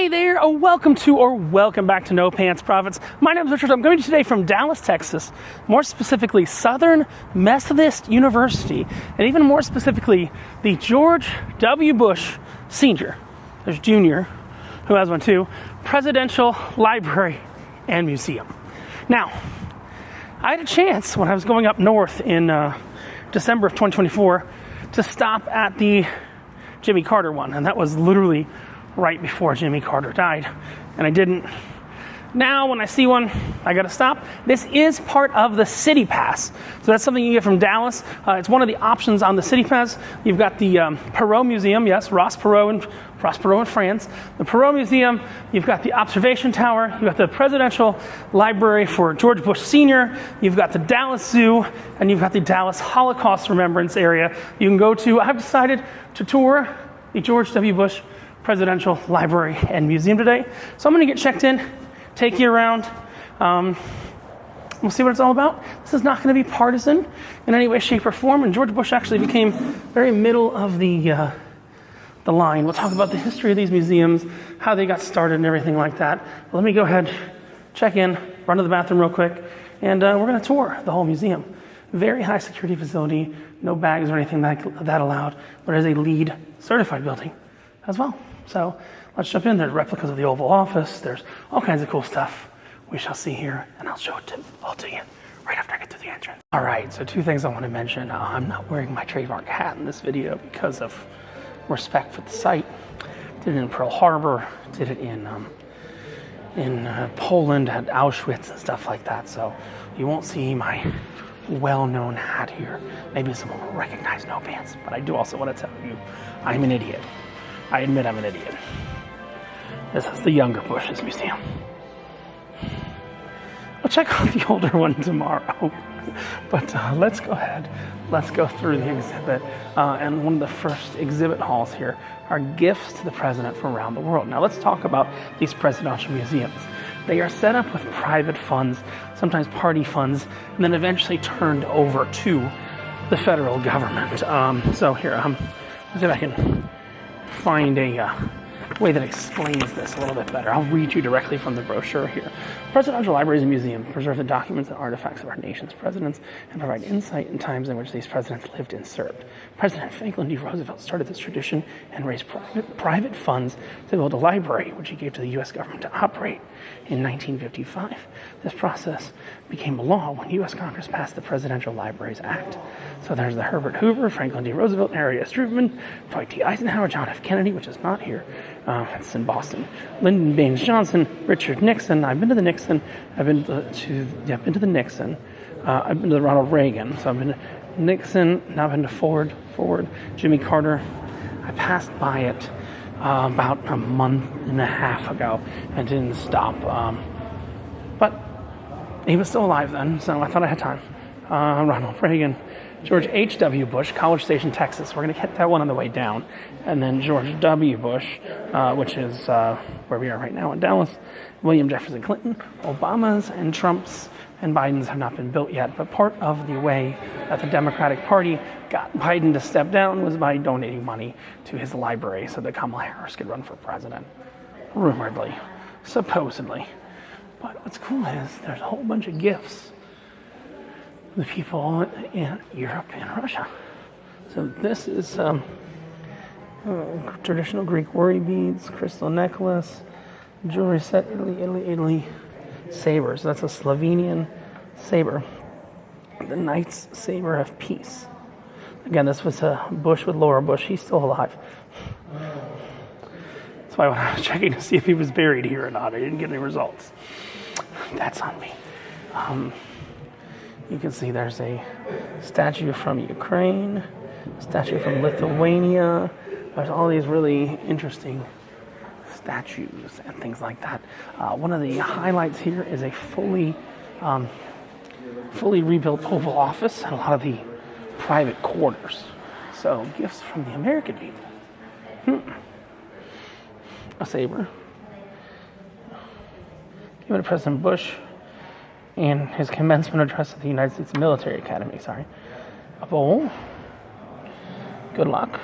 Hey there, welcome back to No Pants Profits. My name is Richard. I'm coming to you today from Dallas, Texas, more specifically Southern Methodist University, and even more specifically, the George W. Bush Sr., there's Jr., who has one too, Presidential Library and Museum. Now, I had a chance when I was going up north in December of 2024 to stop at the Jimmy Carter one, and that was literally right before Jimmy Carter died, and I didn't. Now, when I see one, I gotta stop. This is part of the City Pass, so that's something you get from Dallas. It's one of the options on the City Pass. You've got the Perot Museum, yes, Ross Perot in France. The Perot Museum, you've got the Observation Tower, you've got the Presidential Library for George Bush Sr., you've got the Dallas Zoo, and you've got the Dallas Holocaust Remembrance Area you can go to. I've decided to tour the George W. Bush Presidential Library and Museum today. So I'm going to get checked in, take you around. We'll see what it's all about. This is not going to be partisan in any way, shape, or form. And George Bush actually became very middle of the line. We'll talk about the history of these museums, how they got started, and everything like that. But let me go ahead, check in, run to the bathroom real quick, and we're going to tour the whole museum. Very high security facility, no bags or anything that allowed, but it is a LEED certified building as well. So let's jump in. There's replicas of the Oval Office. There's all kinds of cool stuff we shall see here, and I'll show it all to you right after I get to the entrance. All right, so two things I want to mention. I'm not wearing my trademark hat in this video because of respect for the site. Did it in Pearl Harbor, did it in Poland at Auschwitz and stuff like that. So you won't see my well-known hat here. Maybe someone will recognize No Pants, but I do also want to tell you I'm an idiot. I admit I'm an idiot. This is the younger Bush's museum. We'll check out the older one tomorrow. But let's go ahead. Let's go through the exhibit. And one of the first exhibit halls here are gifts to the president from around the world. Now let's talk about these presidential museums. They are set up with private funds, sometimes party funds, and then eventually turned over to the federal government. So here, let's see if I can find a way that explains this a little bit better. I'll read you directly from the brochure here. Presidential libraries and museums preserve the documents and artifacts of our nation's presidents and provide insight in times in which these presidents lived and served. President Franklin D. Roosevelt started this tradition and raised private funds to build a library, which he gave to the U.S. government to operate. In 1955, this process became a law when U.S. Congress passed the Presidential Libraries Act. So there's the Herbert Hoover, Franklin D. Roosevelt, Harry S. Truman, Dwight D. Eisenhower, John F. Kennedy, which is not here. It's in Boston. Lyndon Baines Johnson, Richard Nixon. I've been to the Nixon. I've been to the Nixon. I've been to the Ronald Reagan. So I've been to Nixon. Now I've been to Ford, Jimmy Carter. I passed by it about a month and a half ago and didn't stop. But he was still alive then, so I thought I had time. Ronald Reagan. George H.W. Bush, College Station, Texas. We're going to hit that one on the way down. And then George W. Bush, which is where we are right now in Dallas. William Jefferson Clinton, Obama's and Trump's and Biden's have not been built yet. But part of the way that the Democratic Party got Biden to step down was by donating money to his library so that Kamala Harris could run for president. Rumoredly. Supposedly. But what's cool is there's a whole bunch of gifts the people in Europe and Russia. So this is traditional Greek worry beads, crystal necklace, jewelry set, Italy, sabers. That's a Slovenian saber. The Knight's Saber of Peace. Again, this was Bush with Laura Bush. He's still alive. That's why when I was checking to see if he was buried here or not, I didn't get any results. That's on me. You can see there's a statue from Ukraine, a statue from Lithuania. There's all these really interesting statues and things like that. One of the highlights here is a fully rebuilt Oval Office and a lot of the private quarters. So gifts from the American people. A saber. Given to President Bush in his commencement address at the United States Military Academy, A bowl. Good luck.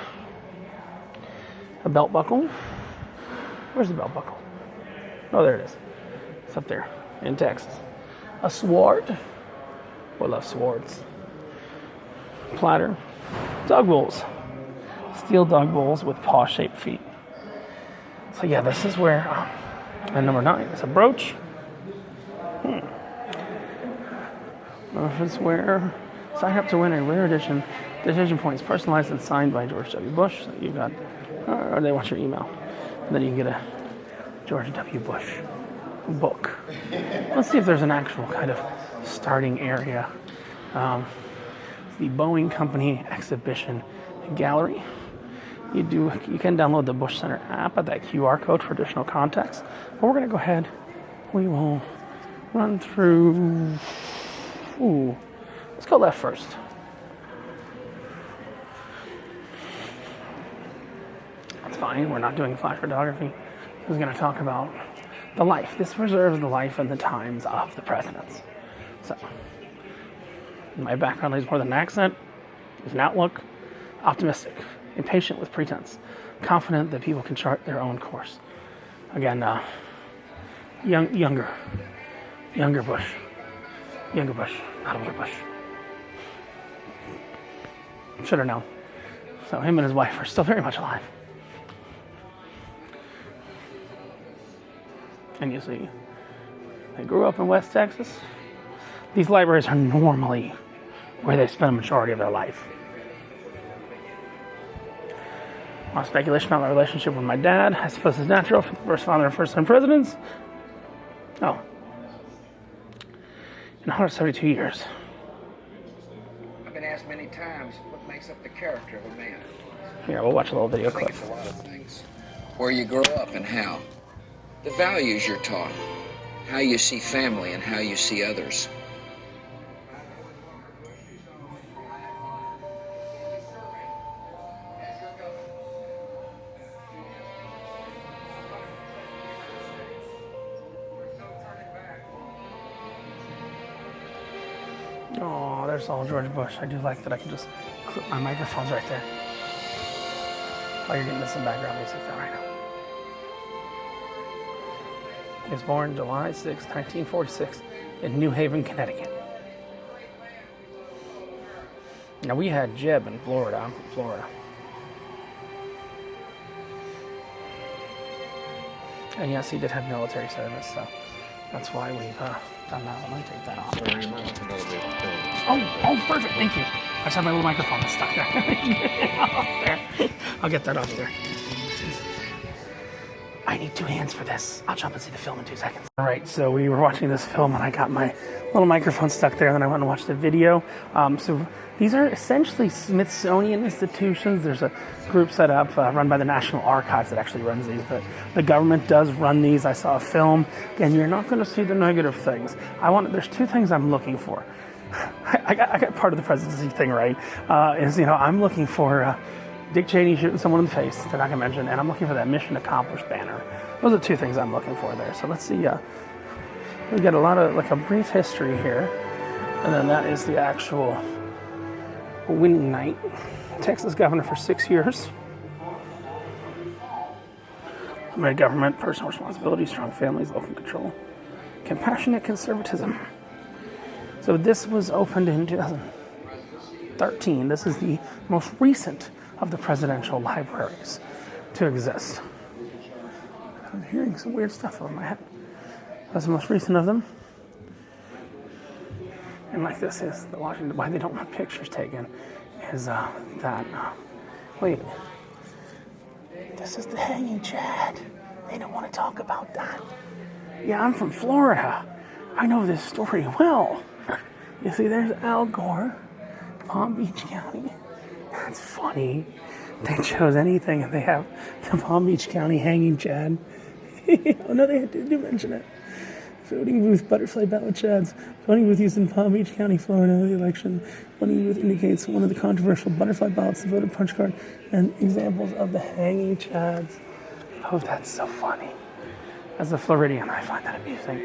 A belt buckle. Where's the belt buckle? Oh, there it is. It's up there in Texas. A sword. We love swords. Platter. Dog bowls. Steel dog bowls with paw-shaped feet. So yeah, this is where, and number 9 is a brooch. This is where, sign up to win a rare edition decision points personalized and signed by George W. Bush. So you've got, or they want your email. And then you can get a George W. Bush book. Let's see if there's an actual kind of starting area. The Boeing Company Exhibition Gallery. You can download the Bush Center app at that QR code for additional context. But we're going to go ahead. We will run through. Let's go left first. That's fine. We're not doing flash photography. This is going to talk about the life. This preserves the life and the times of the presidents. So, my background is more than an accent. It's an outlook. Optimistic. Impatient with pretense. Confident that people can chart their own course. Again, younger Bush. Younger Bush, not older Bush. Should have known. So him and his wife are still very much alive. And you see, they grew up in West Texas. These libraries are normally where they spend a majority of their life. A lot of speculation about my relationship with my dad. I suppose it's natural for the first father and first son presidents. Oh. In 172 years. I've been asked many times what makes up the character of a man. Here, we'll watch a little video I think clip. it's a lot of things. Where you grow up and how. The values you're taught. How you see family and how you see others. Oh, there's all George Bush. I do like that I can just clip my microphones right there. While you're getting this in background music though right now. He was born July 6, 1946 in New Haven, Connecticut. Now we had Jeb in Florida. I'm from Florida. And yes, he did have military service, so that's why we've done that. Let me take that off. Oh, perfect. Thank you. I just had my little microphone that's stuck there. There. I'll get that off there. I need 2 hands for this. I'll jump and see the film in 2 seconds. All right, so we were watching this film and I got my little microphone stuck there, and then I went and watched the video. So these are essentially Smithsonian institutions. There's a group set up run by the National Archives that actually runs these, but the government does run these. I saw a film. Again, you're not going to see the negative things. There's 2 things I'm looking for. I got part of the presidency thing right. I'm looking for Dick Cheney shooting someone in the face, that I can mention, and I'm looking for that mission accomplished banner. Those are 2 things I'm looking for there. So let's see. We got a lot of, like, a brief history here, and then that is the actual winning night. Texas governor for 6 years. Limited government, personal responsibility, strong families, local control, compassionate conservatism. So this was opened in 2013. This is the most recent of the presidential libraries to exist. I'm hearing some weird stuff over my head. That's the most recent of them. And like this is the Washington, why they don't want pictures taken is wait, this is the hanging Chad. They don't want to talk about that. Yeah, I'm from Florida. I know this story well. You see, there's Al Gore, Palm Beach County. That's funny. They chose anything and they have the Palm Beach County hanging Chad. Oh no, they do mention it. Voting booth, butterfly ballot chads. Voting booth used in Palm Beach County, Florida, the election. Voting booth indicates one of the controversial butterfly ballots, the voter punch card, and examples of the hanging chads. Oh, that's so funny. As a Floridian, I find that amusing.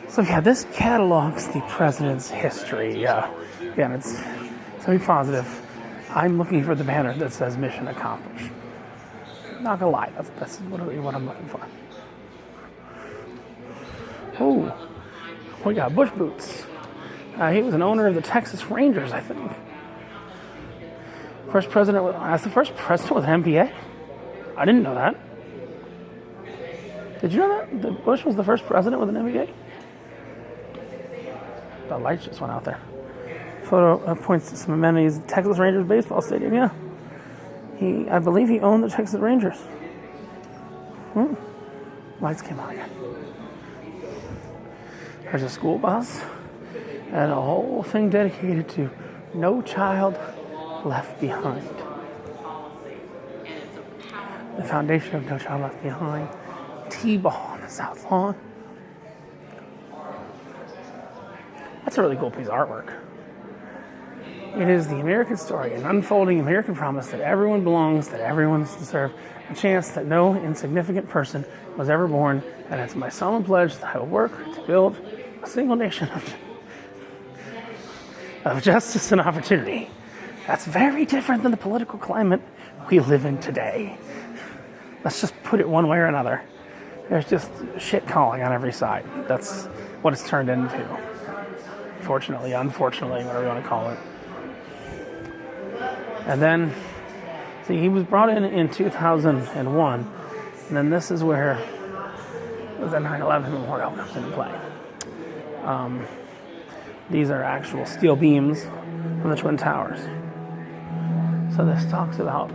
So yeah, this catalogs the president's history. Again, it's to be positive. I'm looking for the banner that says mission accomplished. Not gonna lie, that's literally what I'm looking for. Oh, we got Bush Boots. He was an owner of the Texas Rangers, I think. First president, that's the first president with an NBA? I didn't know that. Did you know that? That Bush was the first president with an NBA? The lights just went out there. Photo points to some amenities. Texas Rangers baseball stadium, yeah. I believe he owned the Texas Rangers. Lights came out again. There's a school bus and a whole thing dedicated to No Child Left Behind. The foundation of No Child Left Behind. T-ball on the South Lawn. That's a really cool piece of artwork. It is the American story, an unfolding American promise that everyone belongs, that everyone deserves a chance that no insignificant person was ever born, and it's my solemn pledge that I will work to build a single nation of justice and opportunity. That's very different than the political climate we live in today. Let's just put it one way or another. There's just shit calling on every side. That's what it's turned into. Fortunately, unfortunately, whatever you want to call it. And then, see, he was brought in 2001, and then this is where the 9/11 memorial comes into play. These are actual steel beams from the Twin Towers. So this talks about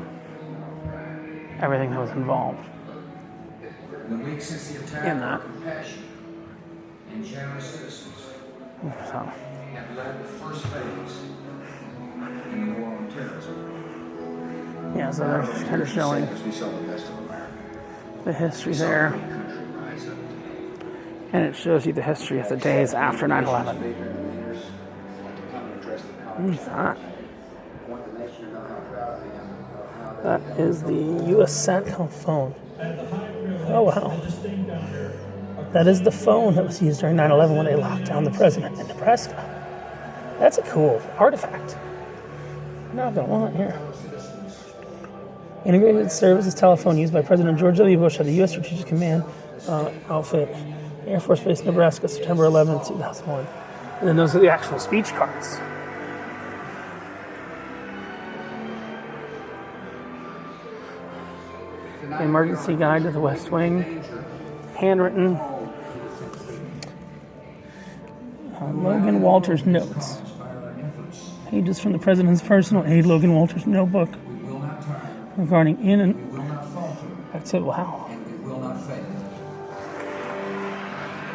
everything that was involved in that. And generous citizens So, have led the first phase in the war on terrorism. yeah, so they're just kind of showing the history there. And it shows you the history of the days after 9/11. What's that? That is the U.S. Satcom phone. Oh, wow. That is the phone that was used during 9/11 when they locked down the president in Nebraska. That's a cool artifact. Not gonna lie here. Integrated Services telephone used by President George W. Bush at the U.S. Strategic Command outfit, Air Force Base, Nebraska, September 11, 2001. And then those are the actual speech cards. The Emergency Guide to the West Wing, handwritten. Logan Walters notes. Pages from the President's personal aide, Logan Walters' notebook regarding in and exit. Wow.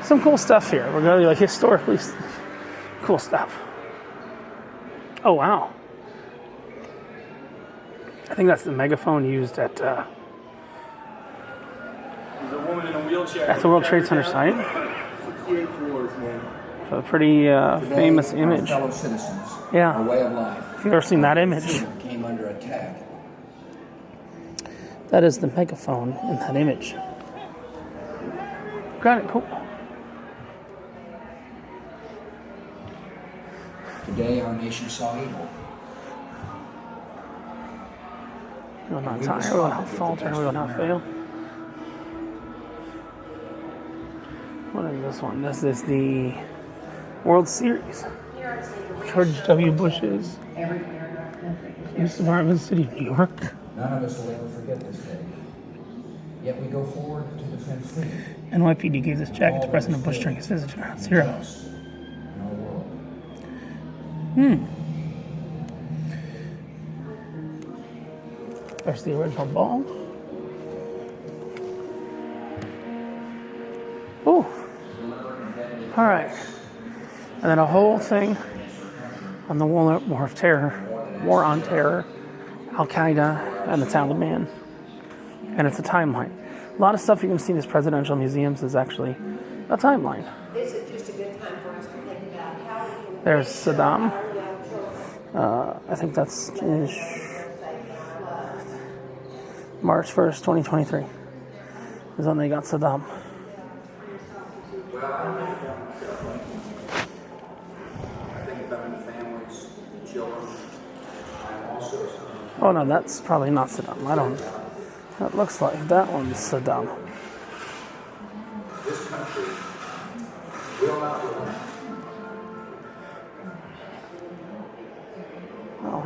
Some cool stuff here. We're going to like historically cool stuff. Oh, wow. I think that's the megaphone used at the World Trade Center site. So a pretty famous image. Fellow citizens, Yeah. our way of life, If you've ever seen that image, came under attack. that is the megaphone in that image. Got it, cool. Today, our nation saw evil. We will not tire, we will not falter, we will not fail. What is this one? This is the World Series. George W. Bush's Police Department, City of New York. None of us will ever forget this day. Yet we go forward to defend freedom NYPD gave this jacket to President Bush during his visit to Ground Zero. in our world. There's the original ball. Ooh. All right. And then a whole thing on the war of terror, war on terror, Al-Qaeda, and the Taliban. And it's a timeline. A lot of stuff you can see in these presidential museums is actually a timeline. Is it just a good time for us to think about how we can There's Saddam. I think that's March 1st, 2023 is when they got Saddam. Oh no, that's probably not Saddam. I don't. That looks like that one's Saddam.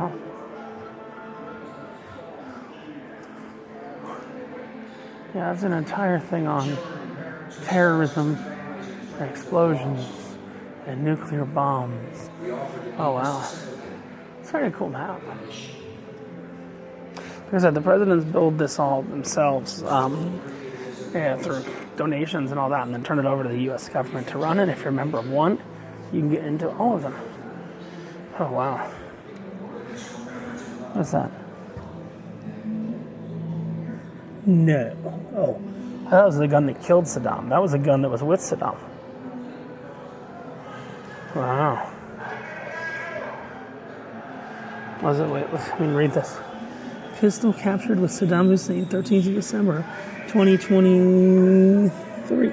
Wow. Yeah, that's an entire thing on terrorism, and explosions, and nuclear bombs. Oh, wow. It's a very cool map. Like I said, the presidents build this all themselves through donations and all that, and then turn it over to the U.S. government to run it. If you're a member of one, you can get into all of them. Oh, wow. What's that? No. Oh, that was the gun that killed Saddam. That was a gun that was with Saddam. Wow. Wait, let me read this. Pistol captured with Saddam Hussein, 13th of December, 2023.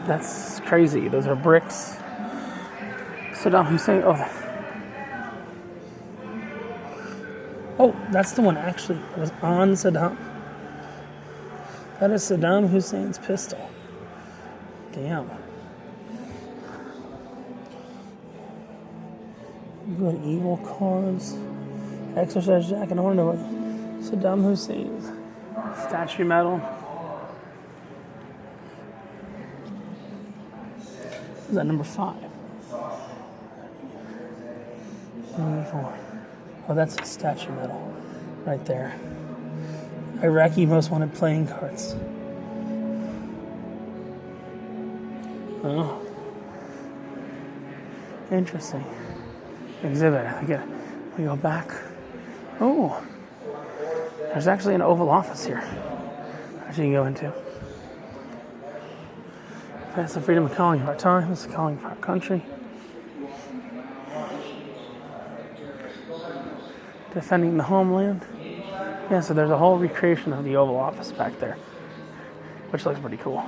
That's crazy. Those are bricks. Saddam Hussein. Oh, that's the one actually that was on Saddam. That is Saddam Hussein's pistol. Damn. Good evil cards. Exercise jacket. I wonder what Saddam Hussein's statue medal. Is that number 5? 94. Oh, that's a statue medal right there. Iraqi most wanted playing cards. Oh. Interesting. Exhibit. We go back. Oh. There's actually an Oval Office here that you can go into. That's the freedom of calling for our time. It's calling for our country. Defending the homeland. Yeah, so there's a whole recreation of the Oval Office back there, which looks pretty cool.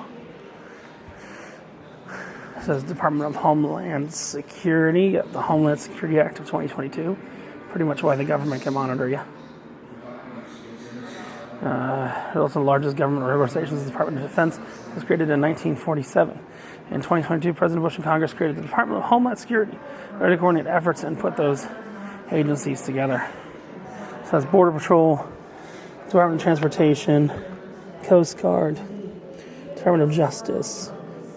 It says Department of Homeland Security, the Homeland Security Act of 2022. Pretty much why the government can monitor you. Also the largest government organization is the Department of Defense. It was created in 1947. In 2022, President Bush and Congress created the Department of Homeland Security to coordinate efforts and put those agencies together. So that's Border Patrol, Department of Transportation, Coast Guard, Department of Justice,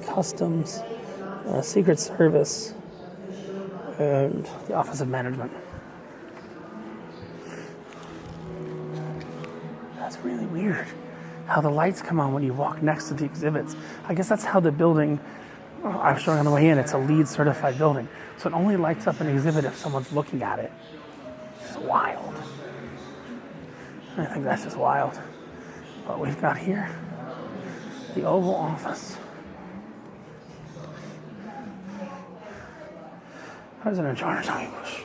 Customs, Secret Service, and the Office of Management. That's really weird how the lights come on when you walk next to the exhibits. I guess that's how the building, I was showing on the way in, it's a LEED certified building. So it only lights up an exhibit if someone's looking at it. It's wild. I think that's just wild. What we've got here, the Oval Office. President George W. Bush.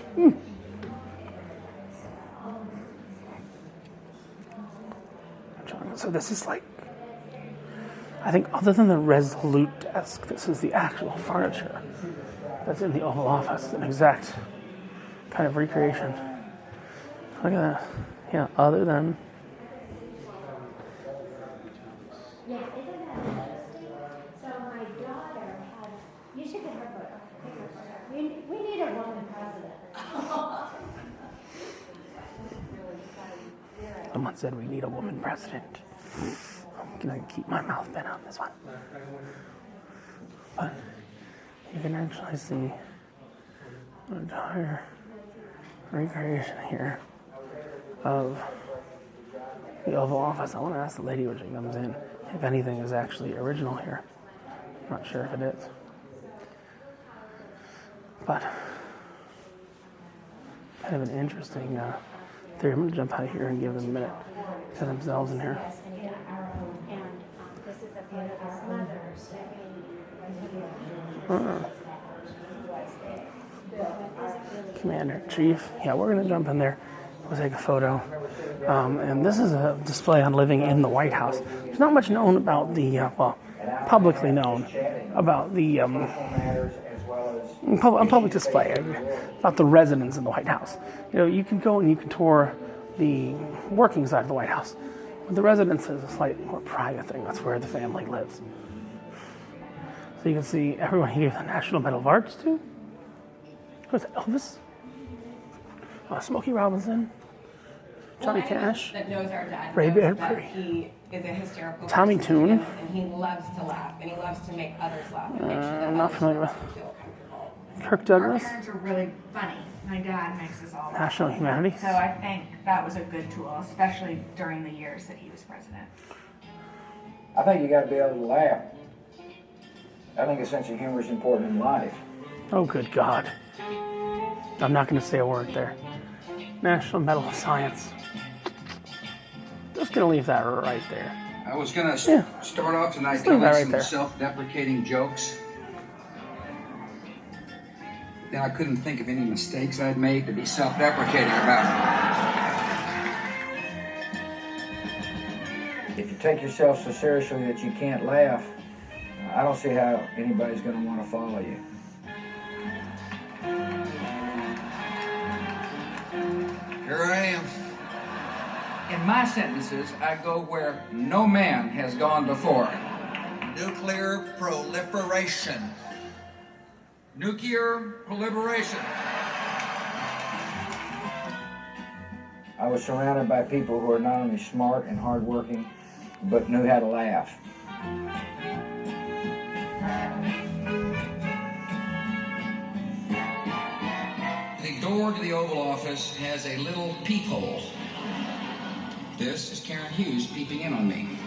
So this is like, I think other than the Resolute desk, this is the actual furniture that's in the Oval Office. It's an exact kind of recreation. Look at that. Yeah, other than... Yeah, isn't that interesting? So my daughter had, you should get her photo. Take her photo. We need a woman president. Someone said we need a woman president. I'm gonna keep my mouth bent on this one. But you can actually see an entire recreation here of the Oval Office. I want to ask the lady when she comes in if anything is actually original here. I'm not sure if it is. But kind of an interesting theory. I'm going to jump out of here and give them a minute to themselves in here. This is a beautiful leather. Commander Chief. Yeah, we're going to jump in there. We'll take a photo. And this is a display on living in the White House. There's not much known about the, publicly known about the public display about the residents in the White House. You know, you can go and you can tour the working side of the White House. But the residence is a slightly more private thing. That's where the family lives. So you can see everyone he gave the National Medal of Arts to. Who's that? Elvis? Smokey Robinson. Johnny Cash. That knows our dad. Ray knows Bradbury. that he is a hysterical Tommy person, Tune. and he loves to laugh, and he loves to make others laugh. And make sure that I'm not others familiar with feel comfortable. Kirk Our Douglas. parents are really funny. My dad makes us all laugh. National Humanities. So I think that was a good tool, especially during the years that he was president. I think you got to be able to laugh. I think a sense of humor is important in life. Oh, good God. I'm not going to say a word there. National Medal of Science. Just going to leave that right there. I was going to Yeah. start off tonight Just leave telling that right some there. self-deprecating jokes. Then I couldn't think of any mistakes I'd made to be self-deprecating about. If you take yourself so seriously that you can't laugh, I don't see how anybody's going to want to follow you. Here I am. In my sentences, I go where no man has gone before. Nuclear proliferation. Nuclear proliferation. I was surrounded by people who are not only smart and hardworking, but knew how to laugh. The door to the Oval Office has a little peephole. This is Karen Hughes peeping in on me.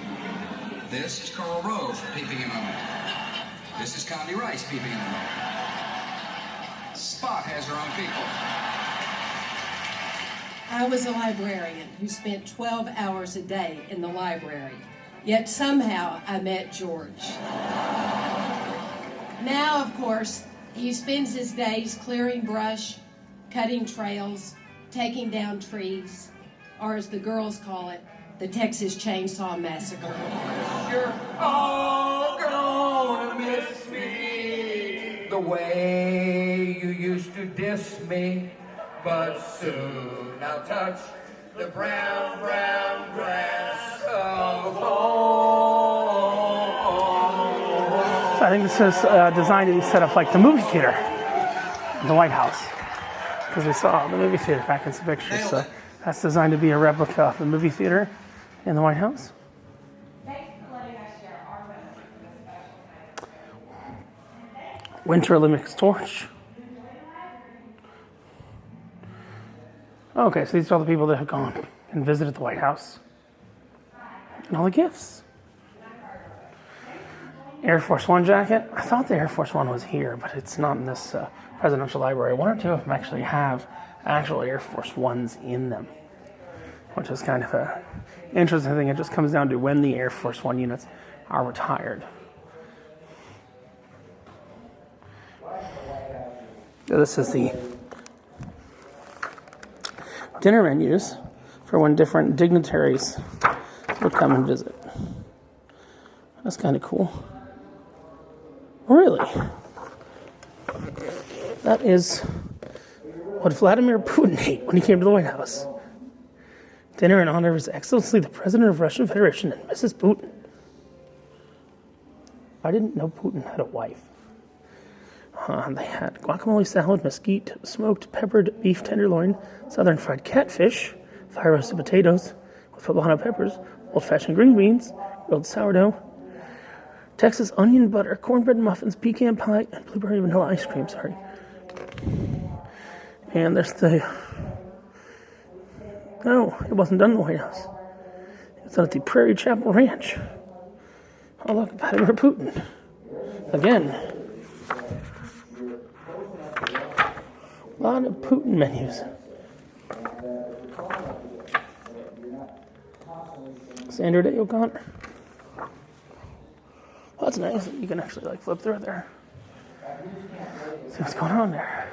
This is Karl Rove peeping in on me. This is Condi Rice peeping in on me. Spot has her own people. I was a librarian who spent 12 hours a day in the library, yet somehow I met George. Now, of course, he spends his days clearing brush, cutting trails, taking down trees, or as the girls call it, the Texas Chainsaw Massacre. You're all gonna miss me the way you used to diss me, but soon I'll touch the brown, brown grass of home. So I think this is designed to be set up like the movie theater in the White House. Because we saw the movie theater back in some pictures. So that's designed to be a replica of the movie theater in the White House. Thanks for letting us share our memories of this special time. Winter Olympics torch. Okay, so these are all the people that have gone and visited the White House. And all the gifts. Air Force One jacket. I thought the Air Force One was here, but it's not in this presidential library. One or two of them actually have actual Air Force Ones in them, which is kind of a interesting thing. It just comes down to when the Air Force One units are retired. So this is the dinner menus for when different dignitaries would come and visit. That's kind of cool. Really? That is what Vladimir Putin ate when he came to the White House. Dinner in honor of His Excellency the President of Russian Federation and Mrs. Putin. I didn't know Putin had a wife. They had guacamole salad, mesquite, smoked peppered beef tenderloin, southern fried catfish, fire roasted potatoes with poblano peppers, old-fashioned green beans, grilled sourdough, Texas onion butter, cornbread muffins, pecan pie, and blueberry vanilla ice cream, And there's the... No, it wasn't done in the White House. It was done at the Prairie Chapel Ranch. Oh, look, Vladimir Putin. Again. A lot of Putin menus. Sandra Day O'Connor. Well, that's nice. You can actually flip through it there. See what's going on there.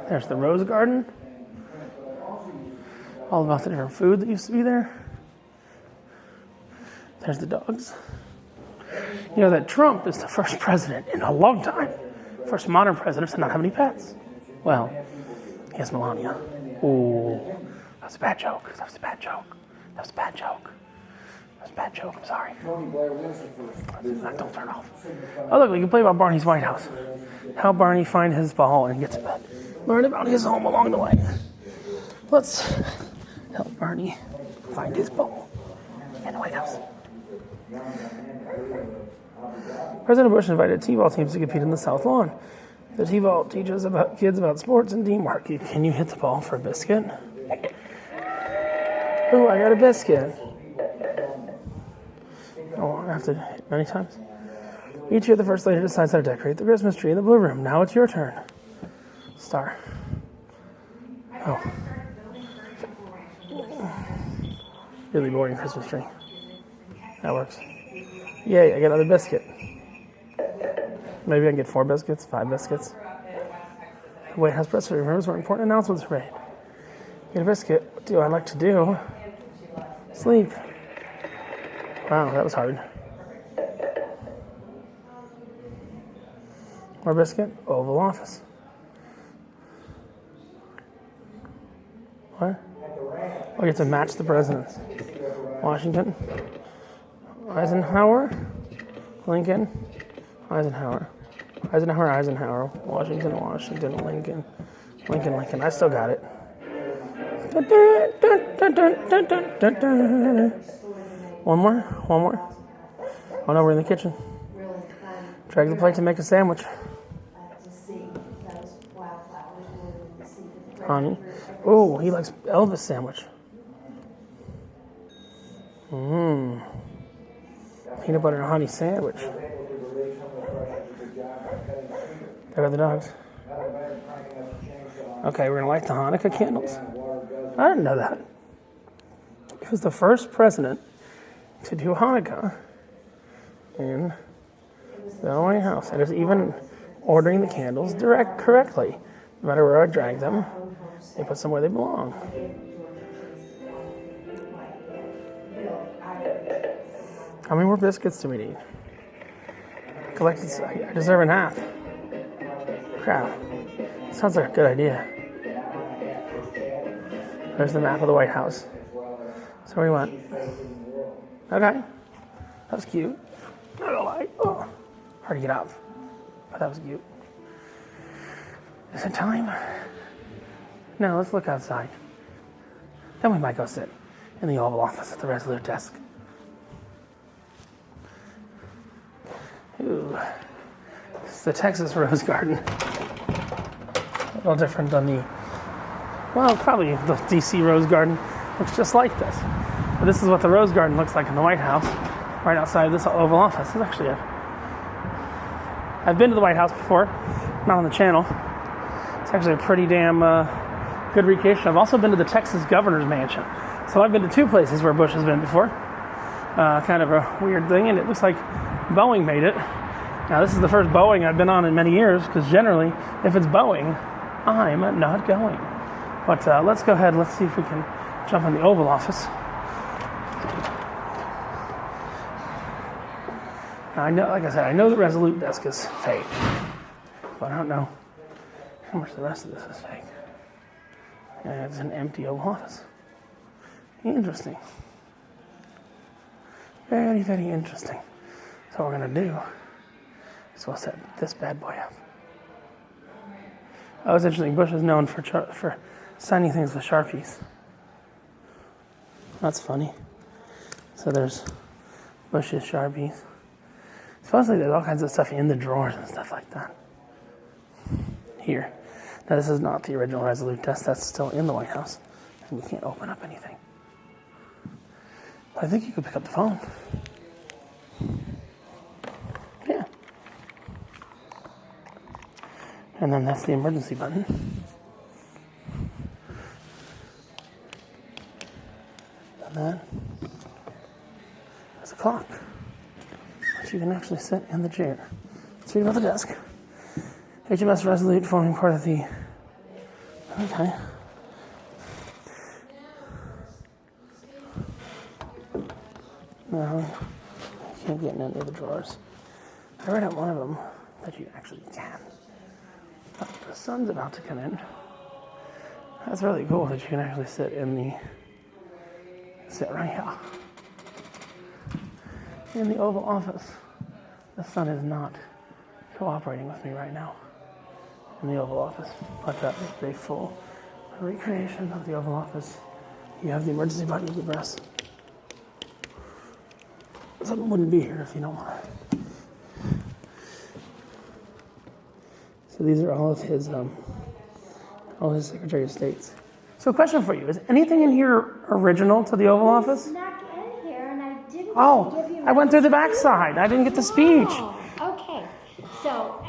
There's the Rose Garden. All about the different food that used to be there. There's the dogs. You know that Trump is the first president in a long time, first modern president to not have any pets. Well, he has Melania. Ooh, that was a bad joke. That was a bad joke. That was a bad joke. That was a bad joke. I'm sorry. Don't turn it off. Oh, look, we can play about Barney's White House. How Barney finds his ball and gets it back. learn about his home along the way. Let's help Bernie find his bowl in the White House. President Bush invited T-ball teams to compete in the South Lawn. The T-ball teaches kids about sports and teamwork. Can you hit the ball for a biscuit? Ooh, I got a biscuit. Oh, I have to hit many times. Each year, the First Lady decides how to decorate the Christmas tree in the Blue Room. Now it's your turn. Star. Oh. Really boring Christmas tree. That works. Yay, I get another biscuit. Maybe I can get 4 biscuits, 5 biscuits. The White House press rooms where important announcements are made. Get a biscuit. What do I like to do? Sleep. Wow, that was hard. More biscuit. Oval Office. What? Oh, you have to match the presidents. Washington. Eisenhower. Lincoln. Eisenhower. Eisenhower. Washington. Lincoln. Lincoln. I still got it. One more. Oh no, we're in the kitchen. Drag the plate to make a sandwich. Honey. Oh, he likes Elvis sandwich. Peanut butter and honey sandwich. There are the dogs. Okay, we're going to light the Hanukkah candles. I didn't know that. He was the first president to do Hanukkah in the White House. And is even ordering the candles correctly. No matter where I drag them, they put them where they belong. How many more biscuits do we need? I deserve a nap. Crap. Sounds like a good idea. There's the map of the White House. So where we went. Okay. That was cute. Not gonna lie. Oh, hard to get up. But that was cute. Is it time? No, let's look outside. Then we might go sit in the Oval Office at the Resolute desk. Ooh. It's the Texas Rose Garden. A little different than probably the DC Rose Garden looks just like this. But this is what the Rose Garden looks like in the White House, right outside this Oval Office. It's actually I've been to the White House before, not on the channel. It's actually a pretty damn good recreation. I've also been to the Texas Governor's Mansion. So I've been to 2 places where Bush has been before. Kind of a weird thing, and it looks like Boeing made it. Now, this is the first Boeing I've been on in many years, because generally, if it's Boeing, I'm not going. But let's go ahead. Let's see if we can jump in the Oval Office. Now, I know, like I said, I know the Resolute desk is fake, but I don't know how much the rest of this is fake. And it's an empty Oval Office. Interesting. Very, very interesting. So what we're going to do is we'll set this bad boy up. Oh, it's interesting. Bush is known for signing things with Sharpies. That's funny. So there's Bush's Sharpies. Supposedly there's all kinds of stuff in the drawers and stuff like that. Here. Now this is not the original Resolute desk. That's still in the White House. And you can't open up anything. But I think you could pick up the phone. Yeah. And then that's the emergency button. And then there's a clock. But you can actually sit in the chair. So you go to the desk. HMS Resolute forming part of the... Okay. No, you can't get in any of the drawers. I read out one of them that you actually can. But the sun's about to come in. That's really cool that you can actually sit right here. In the Oval Office. The sun is not cooperating with me right now. in the Oval Office. But that is a full recreation of the Oval Office. You have the emergency button you can press. Something wouldn't be here if you don't want it. So these are all his Secretary of States. So, question for you: is anything in here original to the Oval Office? Snuck in here, and I didn't get to Oh, give you I went through the backside. I didn't get the speech. Oh, okay. So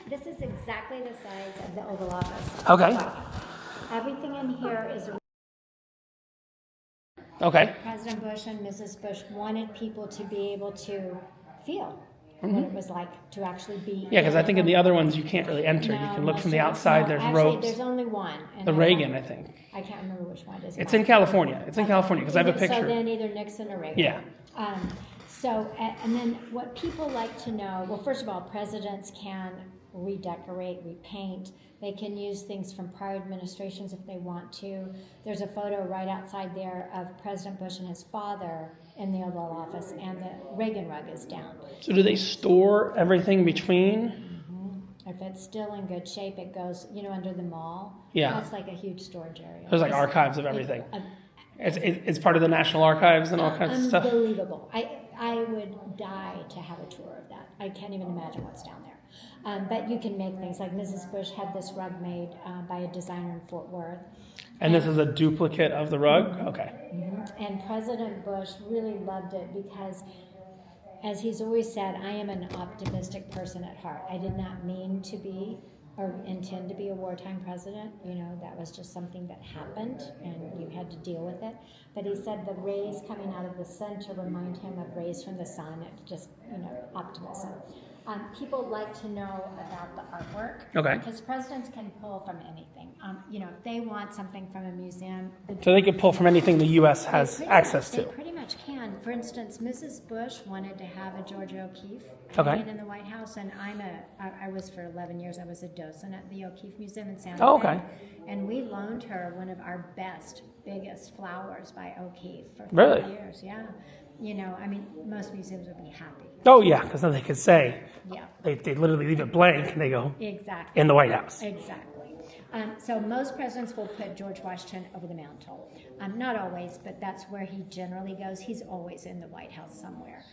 this is exactly the size of the Oval Office. Okay. Everything in here is. Okay. President Bush and Mrs. Bush wanted people to be able to feel what it was like to actually be. Yeah, because I think in the other ones you can't really enter. You can look from the outside. There's actually, ropes. There's only one. The Reagan, I think. I can't remember which one it is. It's in California. It's in California because I have a So picture. then either Nixon or Reagan. Yeah. And then what people like to know, well, first of all, presidents can redecorate, repaint. They can use things from prior administrations if they want to. There's a photo right outside there of President Bush and his father in the Oval Office, and the Reagan rug is down. So do they store everything between? If it's still in good shape, it goes, under the mall. Yeah. That's like a huge storage area. There's like archives of everything. It's part of the National Archives and all kinds of stuff. Unbelievable. I would die to have a tour of that. I can't even imagine what's down there. But you can make things like Mrs. Bush had this rug made by a designer in Fort Worth. And this is a duplicate of the rug? Okay. And President Bush really loved it because, as he's always said, I am an optimistic person at heart. I did not mean to be or intend to be a wartime president. That was just something that happened and you had to deal with it. But he said the rays coming out of the center remind him of rays from the sun. It just, optimism. People like to know about the artwork. Okay. Because presidents can pull from anything. If they want something from a museum. So they could pull from anything the U.S. has access to. They pretty much can. For instance, Mrs. Bush wanted to have a Georgia O'Keeffe Okay. in the White House, and I was for 11 years. I was a docent at the O'Keeffe Museum in Santa Fe. Oh, okay. And we loaned her one of our biggest flowers by O'Keeffe for 5 Really? years. Yeah. Most museums would be happy. Oh, yeah, because then they could say, Yeah. they literally leave it blank and they go, Exactly. in the White House. Exactly. So most presidents will put George Washington over the mantle. Not always, but that's where he generally goes. He's always in the White House somewhere.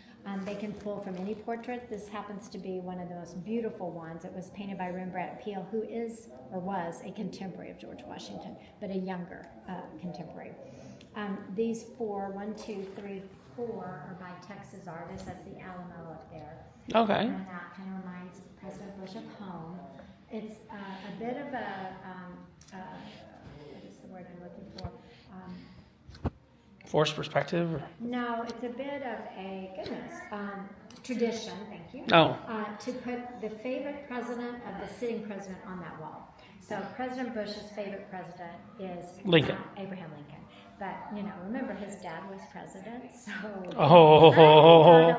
They can pull from any portrait. This happens to be one of the most beautiful ones. It was painted by Rembrandt Peale, who is or was a contemporary of George Washington, but a younger contemporary. These 4, 1, 2, 3, 4 are by Texas artists. That's the Alamo up there. Okay. And that kind of reminds President Bush of home. It's a bit of what is the word I'm looking for? Forced perspective? Or? No, it's a bit of a, tradition, thank you. Oh. To put the favorite president of the sitting president on that wall. So President Bush's favorite president is Lincoln. Abraham Lincoln. But, remember his dad was president, so he got a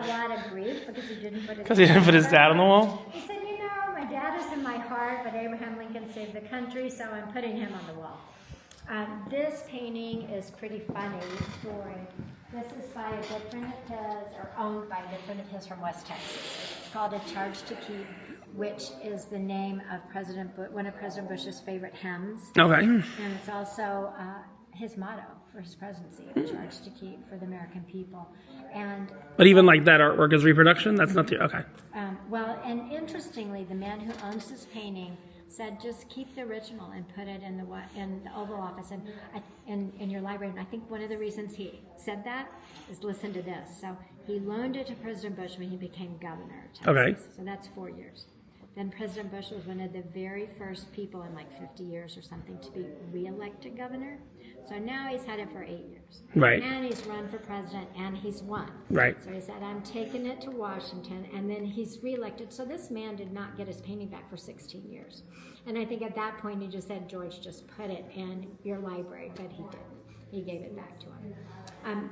lot of grief because he didn't put his dad on the wall? He said, my dad is in my heart, but Abraham Lincoln saved the country, so I'm putting him on the wall. This painting is pretty funny story. This is by a good friend of his, or owned by a good friend of his from West Texas. It's called A Charge to Keep, which is the name of one of President Bush's favorite hymns. Okay. And it's also his motto for his presidency, A Charge to Keep for the American people. But even like that artwork is reproduction? That's not the, okay. And interestingly, the man who owns this painting said, just keep the original and put it in the Oval Office and in your library. And I think one of the reasons he said that is listen to this. So he loaned it to President Bush when he became governor of Texas. Okay. So that's 4 years. Then President Bush was one of the very first people in like 50 years or something to be reelected governor. So now he's had it for 8 years. Right. And he's run for president and he's won. Right. So he said, I'm taking it to Washington, and then he's reelected. So this man did not get his painting back for 16 years. And I think at that point he just said, George, just put it in your library, but he didn't. He gave it back to him.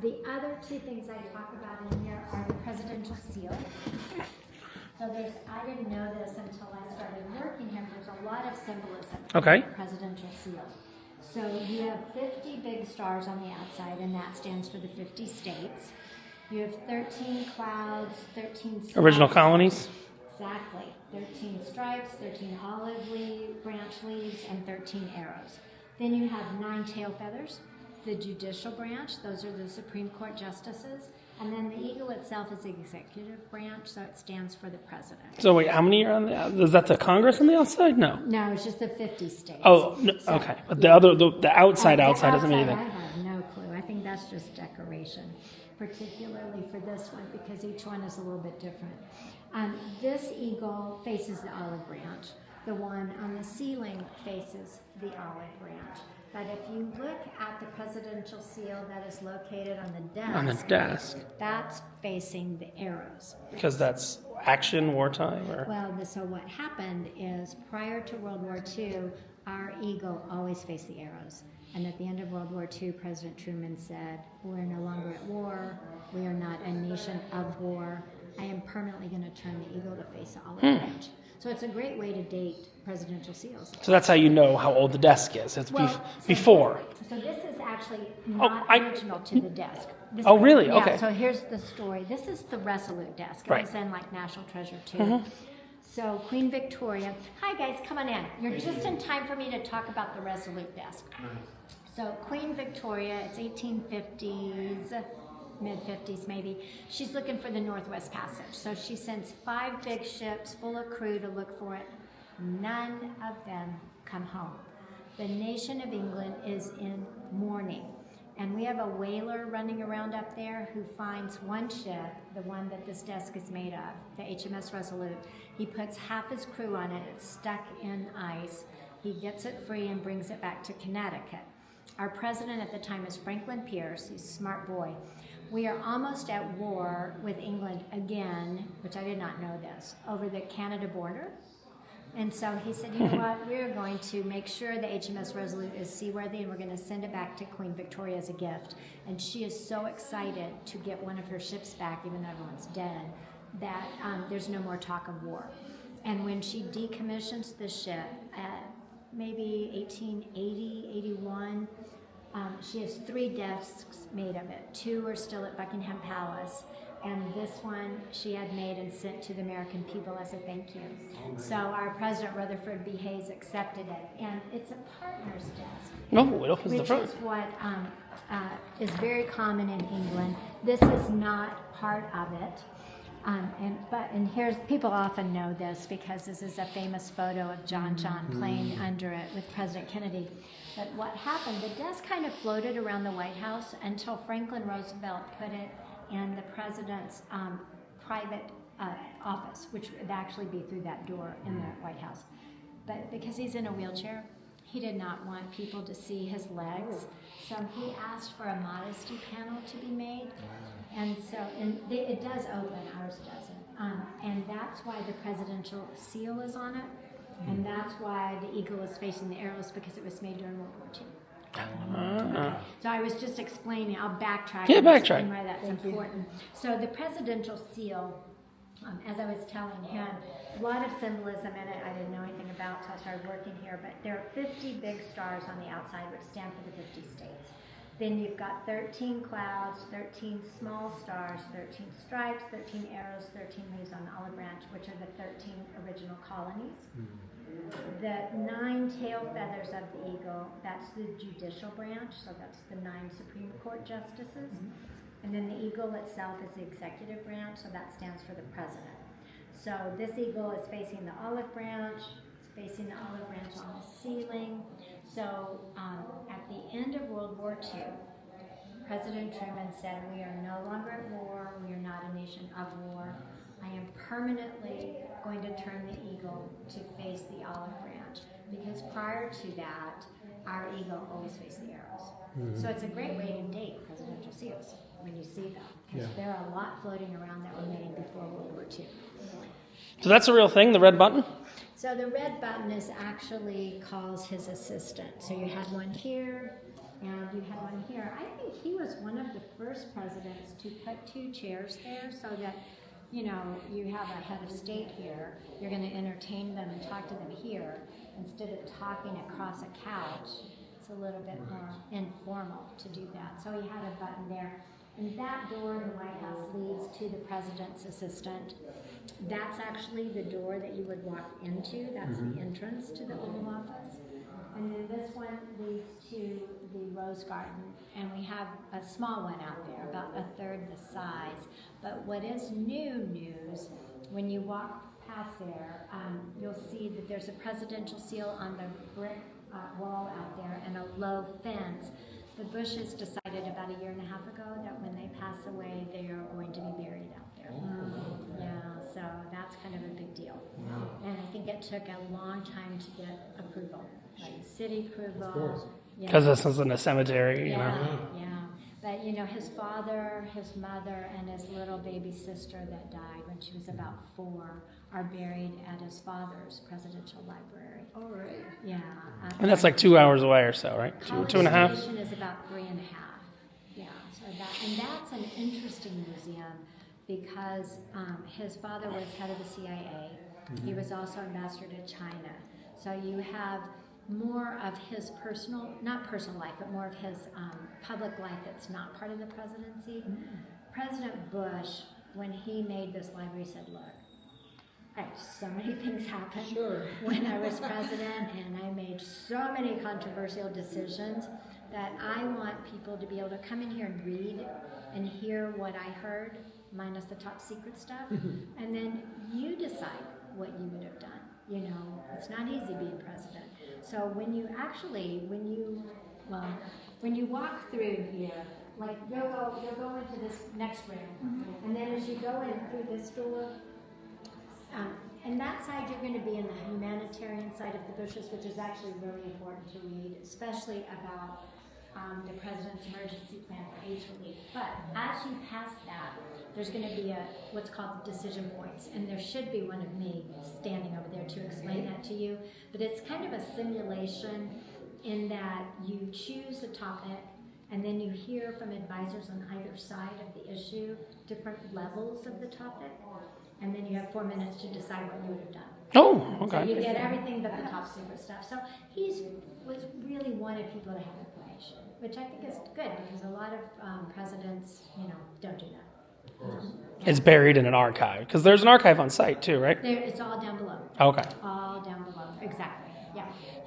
The other 2 things I talk about in here are the presidential seal. So I didn't know this until I started working here. There's a lot of symbolism in the presidential seal. So you have 50 big stars on the outside, and that stands for the 50 states. You have 13 clouds, 13 stars. Original colonies? Exactly. 13 stripes, 13 branch leaves, and 13 arrows. Then you have 9 tail feathers. The judicial branch, those are the Supreme Court justices. And then the eagle itself is the executive branch, so it stands for the president. So wait, how many are on the? Is that the Congress on the outside? No. No, it's just the 50 states. Oh, no, So- okay. But the outside the doesn't mean outside, anything. I have no clue. I think that's just decoration, particularly for this one because each one is a little bit different. This eagle faces the olive branch. The one on the ceiling faces the olive branch. But if you look at the presidential seal that is located on the desk, that's facing the arrows. Because that's action, wartime, or Well, so what happened is prior to World War II, our eagle always faced the arrows. And at the end of World War II, President Truman said, we're no longer at war. We are not a nation of war. I am permanently going to turn the eagle to face the olive branch. So it's a great way to date presidential seals. so that's how you know how old the desk is. It's So before. So this is actually not original to the desk. This Oh, really? Okay. Yeah, so here's the story. This is the Resolute desk. It Right. was in like National Treasure too. So Queen Victoria, hi guys, come on in. You're just in time for me to talk about the Resolute desk. So Queen Victoria, it's 1850s, mid-50s maybe. She's looking for the Northwest Passage. So she sends 5 big ships full of crew to look for it. None of them come home. The nation of England is in mourning. And we have a whaler running around up there who finds one ship, the one that this desk is made of, the HMS Resolute. He puts half his crew on it. It's stuck in ice. He gets it free and brings it back to Connecticut. Our president at the time is Franklin Pierce. He's a smart boy. We are almost at war with England again, which I did not know this, over the Canada border. And so he said, you know what, we're going to make sure the HMS Resolute is seaworthy and we're going to send it back to Queen Victoria as a gift. And she is so excited to get one of her ships back, even though everyone's dead, that there's no more talk of war. And when she decommissions the ship at maybe 1880, 81, she has 3 desks made of it. 2 are still at Buckingham Palace. And this one she had made and sent to the American people as a thank you. So our President Rutherford B. Hayes accepted it. And it's a partner's desk. No, it opens the Which front. is what is very common in England. This is not part of it. And here's, people often know this because this is a famous photo of John playing under it with President Kennedy. But what happened, the desk kind of floated around the White House until Franklin Roosevelt put it in the president's private office, which would actually be through that door in the White House. But because he's in a wheelchair, he did not want people to see his legs. So he asked for a modesty panel to be made. And so it does open, ours doesn't. And that's why the presidential seal is on it. And that's why the eagle is facing the arrows, because it was made during World War II. Okay. So I was just explaining, I'll backtrack. Yeah, and backtrack. explain why that's important. So the presidential seal, as I was telling him, a lot of symbolism in it I didn't know anything about until I started working here, but there are 50 big stars on the outside which stand for the 50 states. Then you've got 13 clouds, 13 small stars, 13 stripes, 13 arrows, 13 leaves on the olive branch, which are the 13 original colonies. The 9 tail feathers of the eagle, that's the judicial branch, so that's the 9 Supreme Court justices. And then the eagle itself is the executive branch, so that stands for the president. So this eagle is facing the olive branch, it's facing the olive branch on the ceiling. So at the end of World War II, President Truman said, we are no longer at war, we are not a nation of war. I am permanently going to turn the eagle to face the olive branch, because prior to that, our eagle always faced the arrows. So it's a great way to date presidential seals when you see them, because there are a lot floating around that were made before World War II. So that's a real thing, the red button? So the red button is actually calls his assistant. So you had one here, and you had one here. I think he was one of the first presidents to put 2 chairs there so that, you know, you have a head of state here, you're going to entertain them and talk to them here, instead of talking across a couch. It's a little bit more informal to do that. So he had a button there. And that door in the White House leads to the president's assistant. That's actually the door that you would walk into. That's the entrance to the Oval Office. And then this one leads to the Rose Garden, and we have a small one out there, about a third the size. But what is new news, when you walk past there, you'll see that there's a presidential seal on the brick wall out there and a low fence. The Bushes decided about 1.5 years ago that when they pass away, they are going to be buried out there. Yeah, so that's kind of a big deal. And I think it took a long time to get approval, like city approval. Because this is in a cemetery, you know. Yeah. But, you know, his father, his mother, and his little baby sister that died when she was about 4 are buried at his father's presidential library. Oh, right. Yeah. And that's like 2 hours away or so, right? Two and a half? Station is about 3.5. Yeah. So that's an interesting museum because his father was head of the CIA. He was also ambassador to China. So you have more of his not personal life, but more of his public life that's not part of the presidency. President Bush, when he made this library, said, look, so many things happened when I was president, and I made so many controversial decisions that I want people to be able to come in here and read and hear what I heard, minus the top secret stuff, and then you decide what you would have done. You know, it's not easy being president. So when you walk through here, like you'll go into this next room, and then as you go in through this door, and that side you're going to be in the humanitarian side of the Bushes, which is actually really important to read, especially about the president's emergency plan for AIDS relief. But as you pass that, there's going to be what's called decision points, and there should be one of me standing over there to explain that to you. But it's kind of a simulation in that you choose a topic, and then you hear from advisors on either side of the issue, different levels of the topic, and then you have 4 minutes to decide what you would have done. Oh, okay. So you get everything but the top secret stuff. So was really wanted people to have information, which I think is good because a lot of presidents, don't do that. It's buried in an archive because there's an archive on site too, right? It's all down below. Okay. All down below, exactly. Yeah.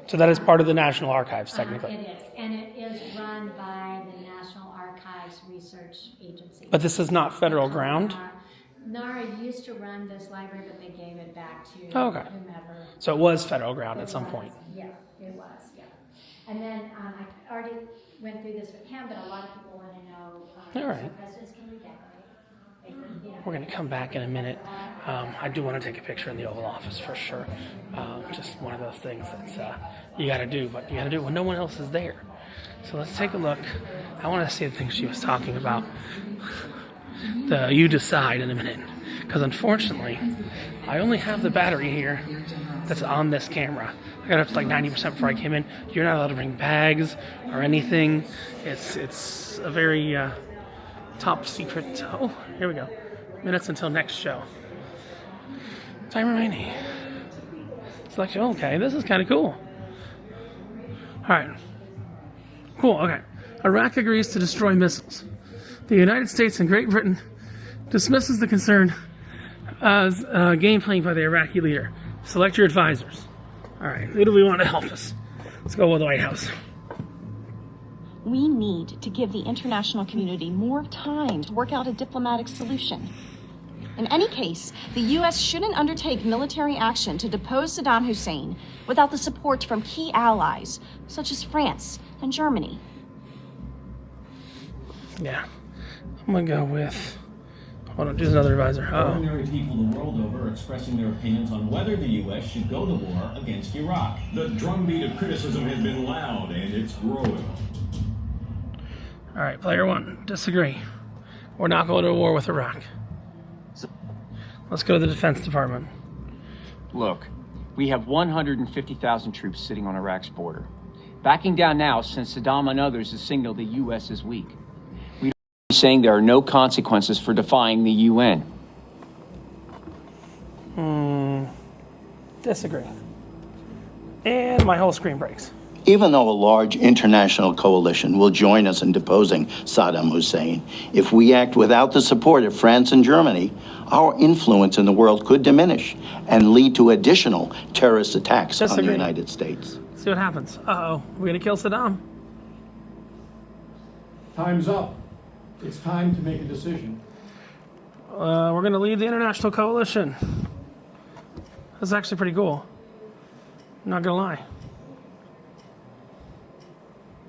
So that is part of the National Archives, technically. It is, and it is run by the National Archives Research Agency. But this is not federal ground? NARA used to run this library, but they gave it back to whomever. So it was federal ground at some point. Yeah, it was, yeah. And then I already went through this with him, but a lot of people want to know, All right. so presidents can redecorate. We're going to come back in a minute. I do want to take a picture in the Oval Office for sure. Just one of those things that you got to do, but you got to do it when no one else is there. So let's take a look. I want to see the things she was talking about. You decide in a minute, because unfortunately I only have the battery here that's on this camera. I got up to like 90% before I came in. You're not allowed to bring bags or anything. It's a very top secret. Oh, here we go. Minutes until next show. Time remaining. Selection. Okay, this is kind of cool. All right. Cool. Okay. Iraq agrees to destroy missiles. The United States and Great Britain dismisses the concern as game playing by the Iraqi leader. Select your advisors. All right, who do we want to help us? Let's go with the White House. We need to give the international community more time to work out a diplomatic solution. In any case, the U.S. shouldn't undertake military action to depose Saddam Hussein without the support from key allies, such as France and Germany. Yeah. I'm going to go with, hold on, just another advisor. Ordinary people the world over are expressing their opinions on whether the U.S. should go to war against Iraq. The drumbeat of criticism has been loud, and it's growing. All right, player one, disagree. We're not going to war with Iraq. Let's go to the Defense Department. Look, we have 150,000 troops sitting on Iraq's border. Backing down now, since Saddam and others have signaled the U.S. is weak. Saying there are no consequences for defying the UN. Disagree. And my whole screen breaks. Even though a large international coalition will join us in deposing Saddam Hussein, if we act without the support of France and Germany, our influence in the world could diminish and lead to additional terrorist attacks on the United States. See what happens. Uh-oh, we're gonna kill Saddam. Time's up. It's time to make a decision. We're gonna lead the international coalition. That's actually pretty cool. I'm not gonna lie.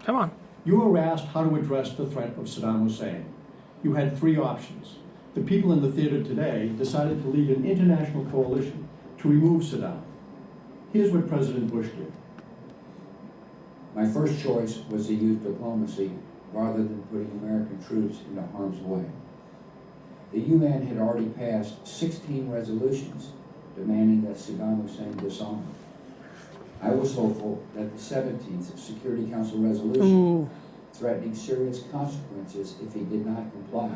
Come on. You were asked how to address the threat of Saddam Hussein. You had three options. The people in the theater today decided to lead an international coalition to remove Saddam. Here's what President Bush did. My first choice was to use diplomacy rather than putting American troops into harm's way. The UN had already passed 16 resolutions demanding that Saddam Hussein disarm. I was hopeful that the 17th Security Council resolution threatening serious consequences if he did not comply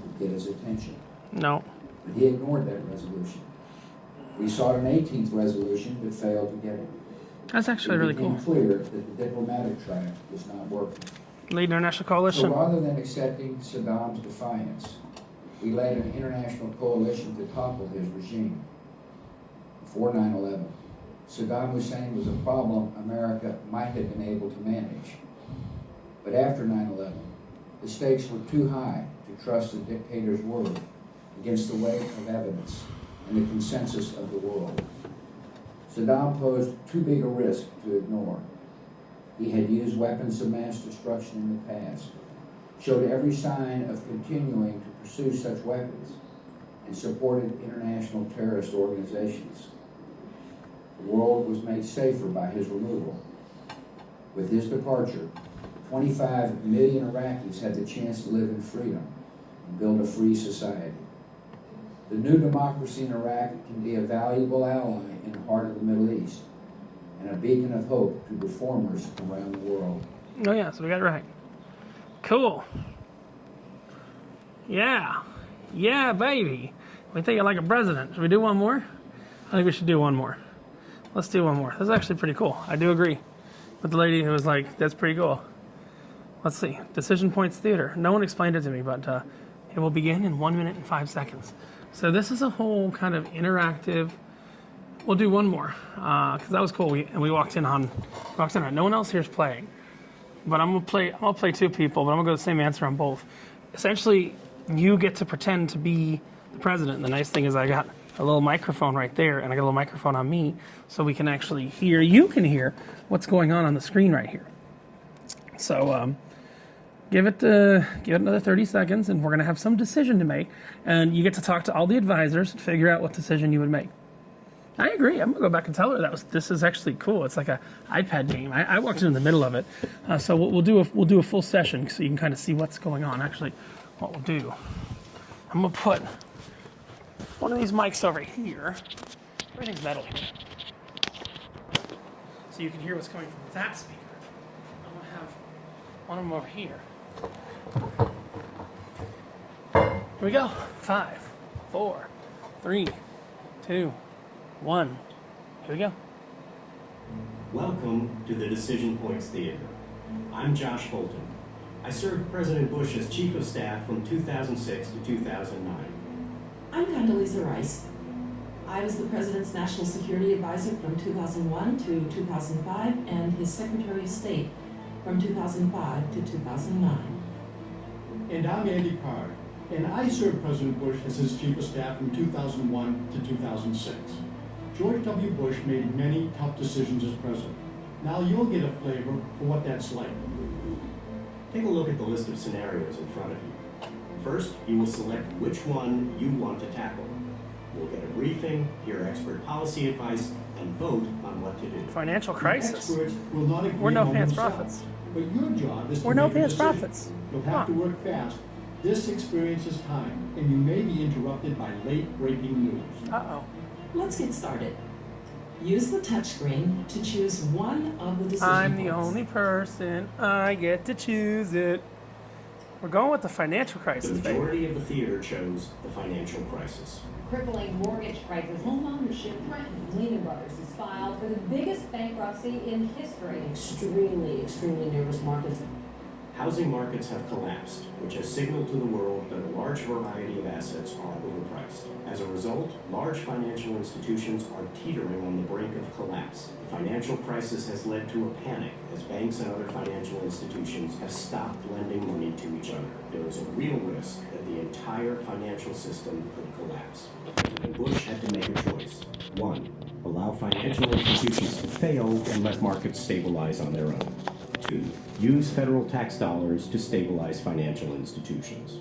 would get his attention. No. But he ignored that resolution. We sought an 18th resolution but failed to get it. That's actually really cool. It became clear that the diplomatic track was not working. Lead international coalition. So rather than accepting Saddam's defiance, we led an international coalition to topple his regime. Before 9/11, Saddam Hussein was a problem America might have been able to manage. But after 9/11, the stakes were too high to trust the dictator's word against the weight of evidence and the consensus of the world. Saddam posed too big a risk to ignore. He had used weapons of mass destruction in the past, showed every sign of continuing to pursue such weapons, and supported international terrorist organizations. The world was made safer by his removal. With his departure, 25 million Iraqis had the chance to live in freedom and build a free society. The new democracy in Iraq can be a valuable ally in the heart of the Middle East and a beacon of hope to reformers around the world. Oh yeah, so we got it right. Cool. Yeah. Yeah, baby. We think you're like a president. Should we do one more? I think we should do one more. Let's do one more. This is actually pretty cool. I do agree with the lady who was like, that's pretty cool. Let's see. Decision Points Theater. No one explained it to me, but it will begin in 1 minute and 5 seconds. So this is a whole kind of interactive. We'll do one more because that was cool. We walked in on. No one else here is playing, but I'm gonna play two people, but I'm gonna go the same answer on both. Essentially, you get to pretend to be the president. And the nice thing is I got a little microphone right there, and I got a little microphone on me, so we can actually hear. You can hear what's going on the screen right here. So give it another 30 seconds, and we're gonna have some decision to make, and you get to talk to all the advisors and figure out what decision you would make. I agree. I'm gonna go back and tell her this is actually cool. It's like a iPad game. I walked in the middle of it, so we'll do a full session so you can kind of see what's going on. Actually, what we'll do, I'm gonna put one of these mics over here. Everything's metal here, so you can hear what's coming from that speaker. I'm gonna have one of them over here. Here we go. 5, 4, 3, 2, 1. Here we go. Welcome to the Decision Points Theater. I'm Josh Bolton. I served President Bush as Chief of Staff from 2006 to 2009. I'm Condoleezza Rice. I was the President's National Security Advisor from 2001 to 2005 and his Secretary of State from 2005 to 2009. And I'm Andy Card, and I served President Bush as his Chief of Staff from 2001 to 2006. George W. Bush made many tough decisions as president. Now you'll get a flavor for what that's like. Take a look at the list of scenarios in front of you. First, you will select which one you want to tackle. You'll get a briefing, hear expert policy advice, and vote on what to do. Financial crisis. Experts will not agree We're no among pants themselves, profits. but your job is to We're no make a pants decision. profits. You'll have to work fast. This experience is time, and you may be interrupted by late-breaking news. Uh-oh. Let's get started. Use the touchscreen to choose one of the decision I'm points. the only person. I get to choose it. We're going with the financial crisis, The baby. majority of the theater chose the financial crisis. Crippling mortgage crisis, home ownership threatened. Lehman Brothers is filed for the biggest bankruptcy in history. Extremely nervous markets. Housing markets have collapsed, which has signaled to the world that a large variety of assets are overpriced. As a result, large financial institutions are teetering on the brink of collapse. The financial crisis has led to a panic as banks and other financial institutions have stopped lending money to each other. There is a real risk that the entire financial system could collapse. President Bush had to make a choice. 1. Allow financial institutions to fail and let markets stabilize on their own. 2. Use federal tax dollars to stabilize financial institutions.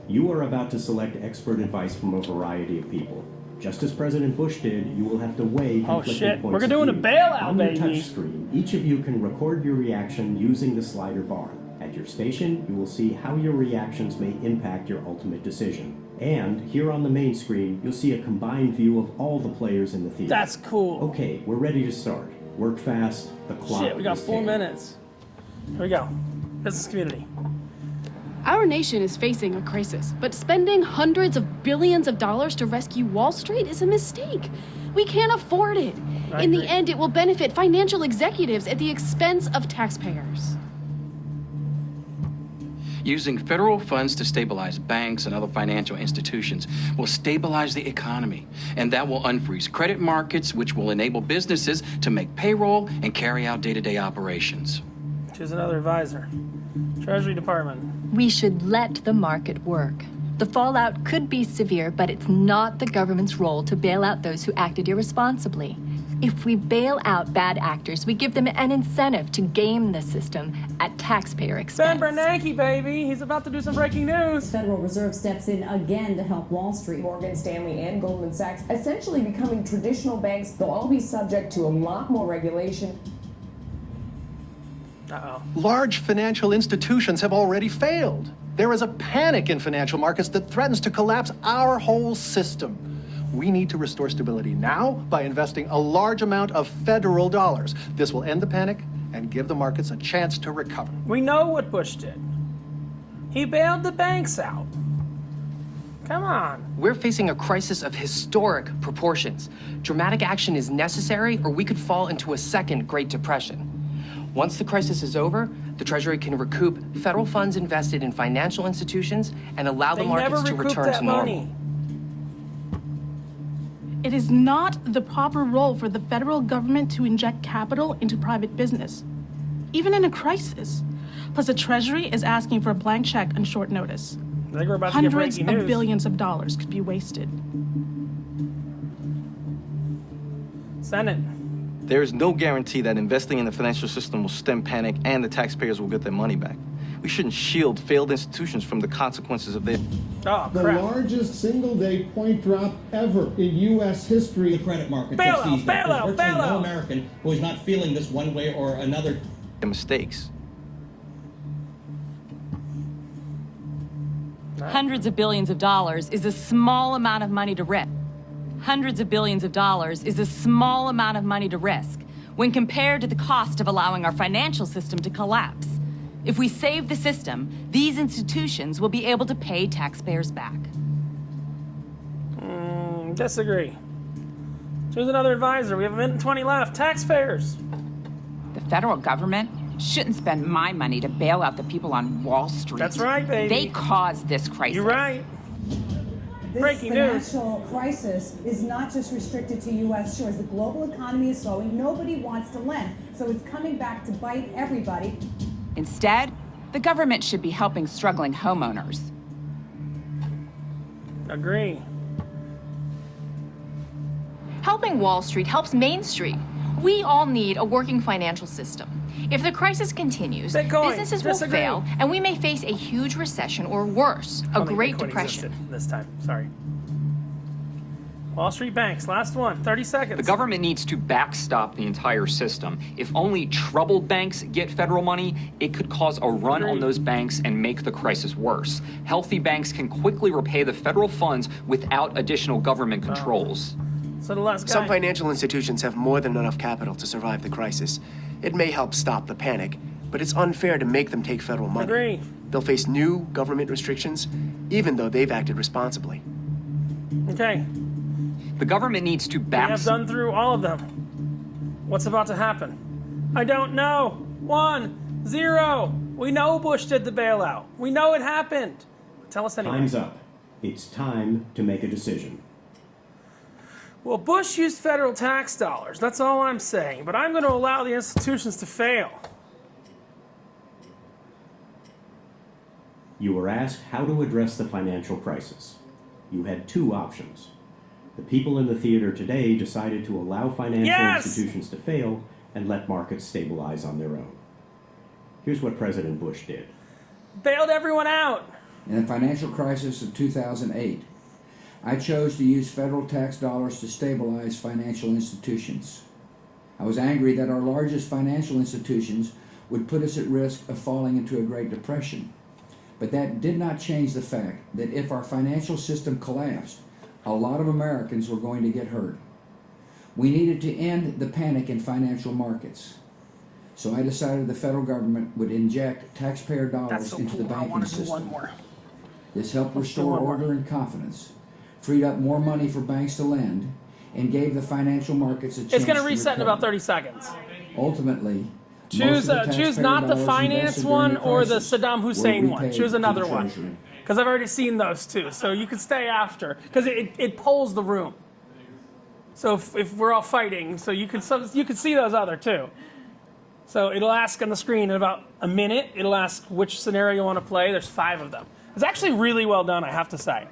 You are about to select expert advice from a variety of people. Just as President Bush did, you will have to weigh conflicting points We're doing of a view. bailout, On baby. your touch screen, each of you can record your reaction using the slider bar. At your station, you will see how your reactions may impact your ultimate decision. And here on the main screen, you'll see a combined view of all the players in the theater. That's cool. Okay, we're ready to start. Work fast. The clock Shit, we got is 4 ticking. minutes. Here we go. Business community. Our nation is facing a crisis, but spending hundreds of billions of dollars to rescue Wall Street is a mistake. We can't afford it. In the end, it will benefit financial executives at the expense of taxpayers. Using federal funds to stabilize banks and other financial institutions will stabilize the economy, and that will unfreeze credit markets, which will enable businesses to make payroll and carry out day-to-day operations. Choose another advisor. Treasury Department. We should let the market work. The fallout could be severe, but it's not the government's role to bail out those who acted irresponsibly. If we bail out bad actors, we give them an incentive to game the system at taxpayer expense. Ben Bernanke, baby. He's about to do some breaking news. The Federal Reserve steps in again to help Wall Street. Morgan Stanley and Goldman Sachs essentially becoming traditional banks. They'll all be subject to a lot more regulation. Uh-oh. Large financial institutions have already failed. There is a panic in financial markets that threatens to collapse our whole system. We need to restore stability now by investing a large amount of federal dollars. This will end the panic and give the markets a chance to recover. We know what Bush did. He bailed the banks out. Come on. We're facing a crisis of historic proportions. Dramatic action is necessary, or we could fall into a second Great Depression. Once the crisis is over, the Treasury can recoup federal funds invested in financial institutions and allow the markets to return to normal. It is not the proper role for the federal government to inject capital into private business, even in a crisis. Plus, the Treasury is asking for a blank check on short notice. I think we're about Hundreds to get breaking of news. billions of dollars could be wasted. Senate. There is no guarantee that investing in the financial system will stem panic and the taxpayers will get their money back. We shouldn't shield failed institutions from the consequences of their... Oh, the largest single-day point drop ever in U.S. history. The credit markets have seized up. There's virtually no American who is not feeling this one way or another. mistakes. Hundreds of billions of dollars is a small amount of money to risk. Hundreds of billions of dollars is a small amount of money to risk when compared to the cost of allowing our financial system to collapse. If we save the system, these institutions will be able to pay taxpayers back. Disagree. Choose another advisor. We have 1 minute and 20 left. Taxpayers. The federal government shouldn't spend my money to bail out the people on Wall Street. That's right, baby. They caused this crisis. You're right. This Breaking news. financial crisis is not just restricted to U.S. shores. The global economy is slowing. Nobody wants to lend. So it's coming back to bite everybody. Instead, the government should be helping struggling homeowners. Agree. Helping Wall Street helps Main Street. We all need a working financial system. If the crisis continues, businesses will fail, and we may face a huge recession or worse, a Great Depression. This time, sorry. Wall Street banks, last one, 30 seconds. The government needs to backstop the entire system. If only troubled banks get federal money, it could cause a run on those banks and make the crisis worse. Healthy banks can quickly repay the federal funds without additional government controls. So the last guy. Some financial institutions have more than enough capital to survive the crisis. It may help stop the panic, but it's unfair to make them take federal money. Agree. They'll face new government restrictions, even though they've acted responsibly. Okay. The government needs to We have done through all of them. What's about to happen? I don't know. 1, 0. We know Bush did the bailout. We know it happened. Tell us anyway. Time's up. It's time to make a decision. Well, Bush used federal tax dollars. That's all I'm saying. But I'm going to allow the institutions to fail. You were asked how to address the financial crisis. You had two options. The people in the theater today decided to allow financial institutions to fail and let markets stabilize on their own. Here's what President Bush did. Bailed everyone out. In the financial crisis of 2008, I chose to use federal tax dollars to stabilize financial institutions. I was angry that our largest financial institutions would put us at risk of falling into a Great Depression. But that did not change the fact that if our financial system collapsed, a lot of Americans were going to get hurt. We needed to end the panic in financial markets. So I decided the federal government would inject taxpayer dollars into the banking system. This helped restore order and confidence, freed up more money for banks to lend, and gave the financial markets a chance to recover. It's going to reset in about 30 seconds. Ultimately, choose not the finance one or the Saddam Hussein one. Choose another one. Because I've already seen those two. So you can stay after. Because it polls the room. So if we're all fighting, so you can see those other two. So it'll ask on the screen in about a minute. It'll ask which scenario you want to play. There's 5 of them. It's actually really well done, I have to say.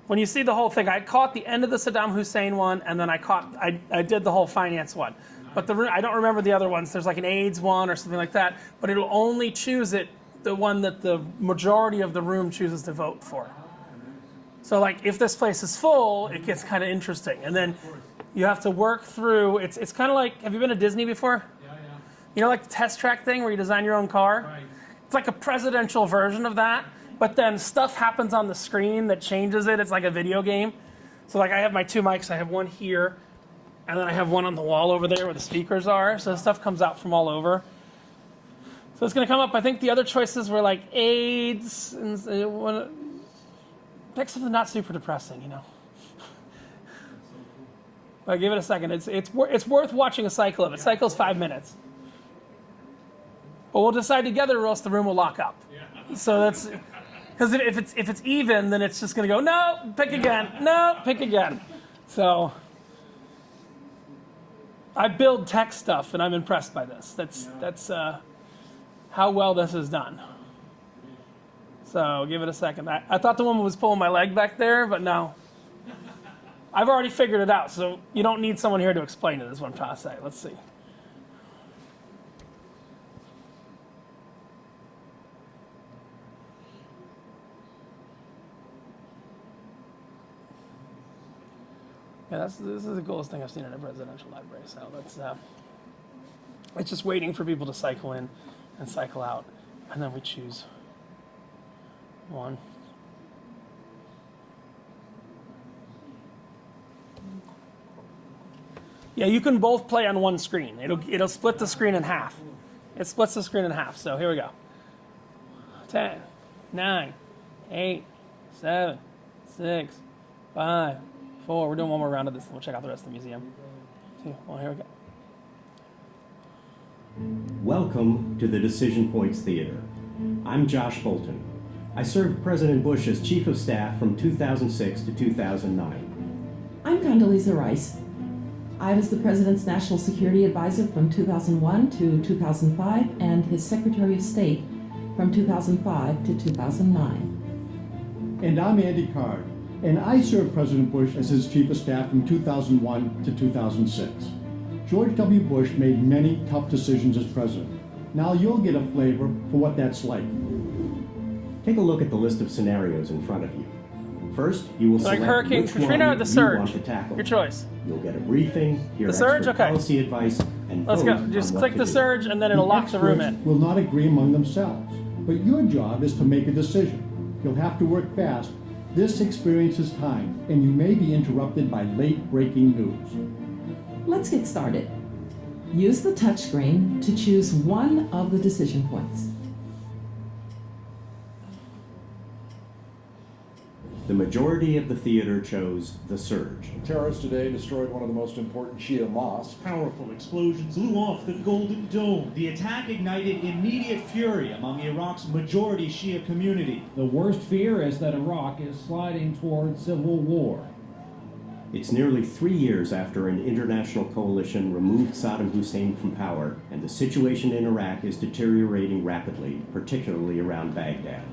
When you see the whole thing, I caught the end of the Saddam Hussein one, and then I did the whole finance one. But I don't remember the other ones. There's like an AIDS one or something like that. But it'll only choose the one that the majority of the room chooses to vote for. So like if this place is full, it gets kind of interesting. And then you have to work through, it's kind of like, have you been to Disney before? You know, like the test track thing where you design your own car? Right. It's like a presidential version of that, but then stuff happens on the screen that changes it. It's like a video game. So like I have my 2 mics. I have one here, and then I have one on the wall over there where the speakers are. So stuff comes out from all over. So it's going to come up. I think the other choices were like AIDS, and pick something not super depressing, you know. But give it a second. It's worth watching a cycle of it. Cycle's 5 minutes. But we'll decide together, or else the room will lock up. So that's because if it's even, then it's just going to go no, pick again, no, pick again. So I build tech stuff, and I'm impressed by this. That's how well this is done. So give it a second. I thought the woman was pulling my leg back there, but no. I've already figured it out, so you don't need someone here to explain it, is what I'm trying to say. Let's see. Yeah, this is the coolest thing I've seen in a presidential library. So it's just waiting for people to cycle in and cycle out, and then we choose one. Yeah, you can both play on one screen. It'll split the screen in half. It splits the screen in half. So here we go. 10, 9, 8, 7, 6, 5, 4. We're doing one more round of this, and we'll check out the rest of the museum. 2, 1, here we go. Welcome to the Decision Points Theater. I'm Josh Bolton. I served President Bush as Chief of Staff from 2006 to 2009. I'm Condoleezza Rice. I was the President's National Security Advisor from 2001 to 2005 and his Secretary of State from 2005 to 2009. And I'm Andy Card, and I served President Bush as his Chief of Staff from 2001 to 2006. George W. Bush made many tough decisions as president. Now you'll get a flavor for what that's like. Take a look at the list of scenarios in front of you. First, you will select Hurricane which Katrina one or the you surge. want to tackle. Your choice. You'll get a briefing, hear The surge? expert Okay. policy advice, and Let's vote go. on Just what click to the do. surge, and then it'll lock the room in. Will not agree among themselves, but your job is to make a decision. You'll have to work fast. This experience is time, and you may be interrupted by late-breaking news. Let's get started. Use the touchscreen to choose one of the decision points. The majority of the theater chose The Surge. Terrorists today destroyed one of the most important Shia mosques. Powerful explosions blew off the Golden Dome. The attack ignited immediate fury among Iraq's majority Shia community. The worst fear is that Iraq is sliding toward civil war. It's nearly 3 years after an international coalition removed Saddam Hussein from power, and the situation in Iraq is deteriorating rapidly, particularly around Baghdad.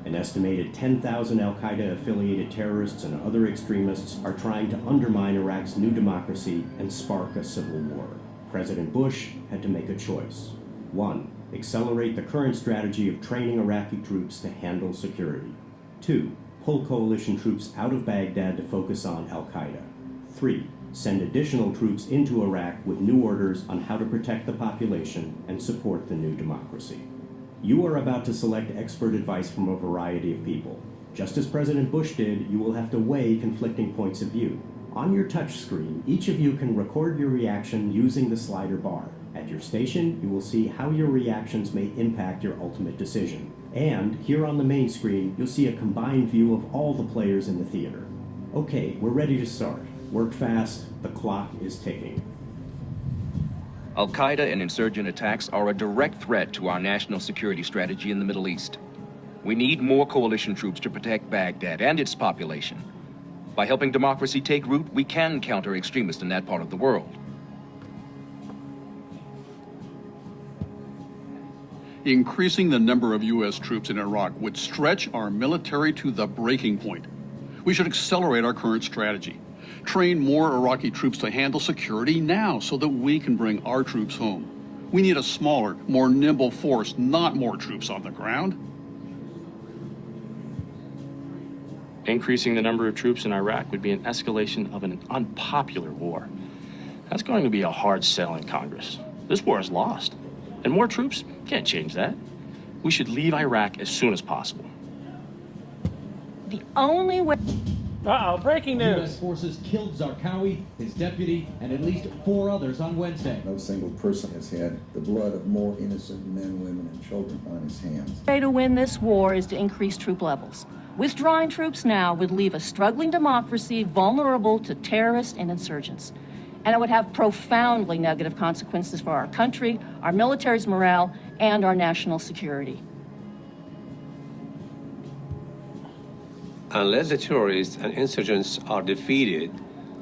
An estimated 10,000 al-Qaeda-affiliated terrorists and other extremists are trying to undermine Iraq's new democracy and spark a civil war. President Bush had to make a choice. 1. Accelerate the current strategy of training Iraqi troops to handle security. 2. Pull coalition troops out of Baghdad to focus on al-Qaeda. 3. Send additional troops into Iraq with new orders on how to protect the population and support the new democracy. You are about to select expert advice from a variety of people. Just as President Bush did, you will have to weigh conflicting points of view. On your touch screen, each of you can record your reaction using the slider bar. At your station, you will see how your reactions may impact your ultimate decision. And here on the main screen, you'll see a combined view of all the players in the theater. Okay, we're ready to start. Work fast, the clock is ticking. Al-Qaeda and insurgent attacks are a direct threat to our national security strategy in the Middle East. We need more coalition troops to protect Baghdad and its population. By helping democracy take root, we can counter extremists in that part of the world. Increasing the number of U.S. troops in Iraq would stretch our military to the breaking point. We should accelerate our current strategy. Train more Iraqi troops to handle security now so that we can bring our troops home. We need a smaller, more nimble force, not more troops on the ground. Increasing the number of troops in Iraq would be an escalation of an unpopular war. That's going to be a hard sell in Congress. This war is lost, and more troops can't change that. We should leave Iraq as soon as possible. The only way... Uh-oh, breaking news. U.S. forces killed Zarqawi, his deputy, and at least 4 others on Wednesday. No single person has had the blood of more innocent men, women, and children on his hands. The way to win this war is to increase troop levels. Withdrawing troops now would leave a struggling democracy vulnerable to terrorists and insurgents. And it would have profoundly negative consequences for our country, our military's morale, and our national security. Unless the terrorists and insurgents are defeated,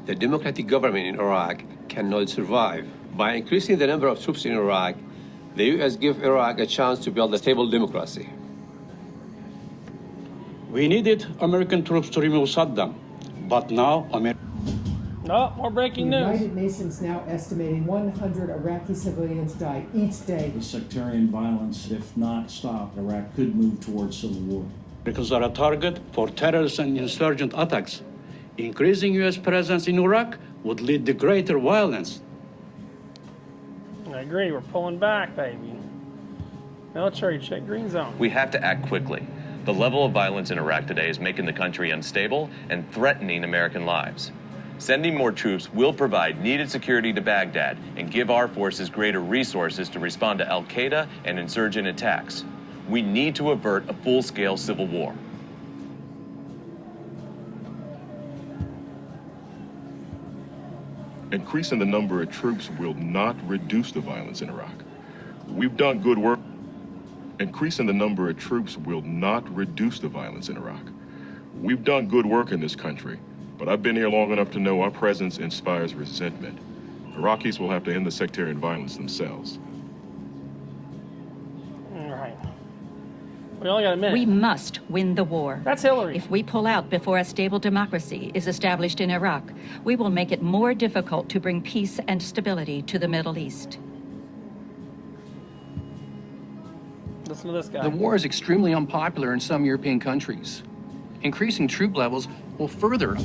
the democratic government in Iraq cannot survive. By increasing the number of troops in Iraq, the U.S. gives Iraq a chance to build a stable democracy. We needed American troops to remove Saddam, but now Oh, more breaking the news. United Nations now estimating 100 Iraqi civilians die each day. The sectarian violence, if not stopped, Iraq could move towards civil war. because they're a target for terrorist and insurgent attacks. Increasing U.S. presence in Iraq would lead to greater violence. I agree. We're pulling back, baby. Military check green zone. We have to act quickly. The level of violence in Iraq today is making the country unstable and threatening American lives. Sending more troops will provide needed security to Baghdad and give our forces greater resources to respond to al-Qaeda and insurgent attacks. We need to avert a full-scale civil war. Increasing the number of troops will not reduce the violence in Iraq. We've done good work. Increasing the number of troops will not reduce the violence in Iraq. We've done good work in this country, but I've been here long enough to know our presence inspires resentment. Iraqis will have to end the sectarian violence themselves. All right. We only got a minute. We must win the war. That's Hillary. If we pull out before a stable democracy is established in Iraq, we will make it more difficult to bring peace and stability to the Middle East. Listen to this guy. The war is extremely unpopular in some European countries. Increasing troop levels will further.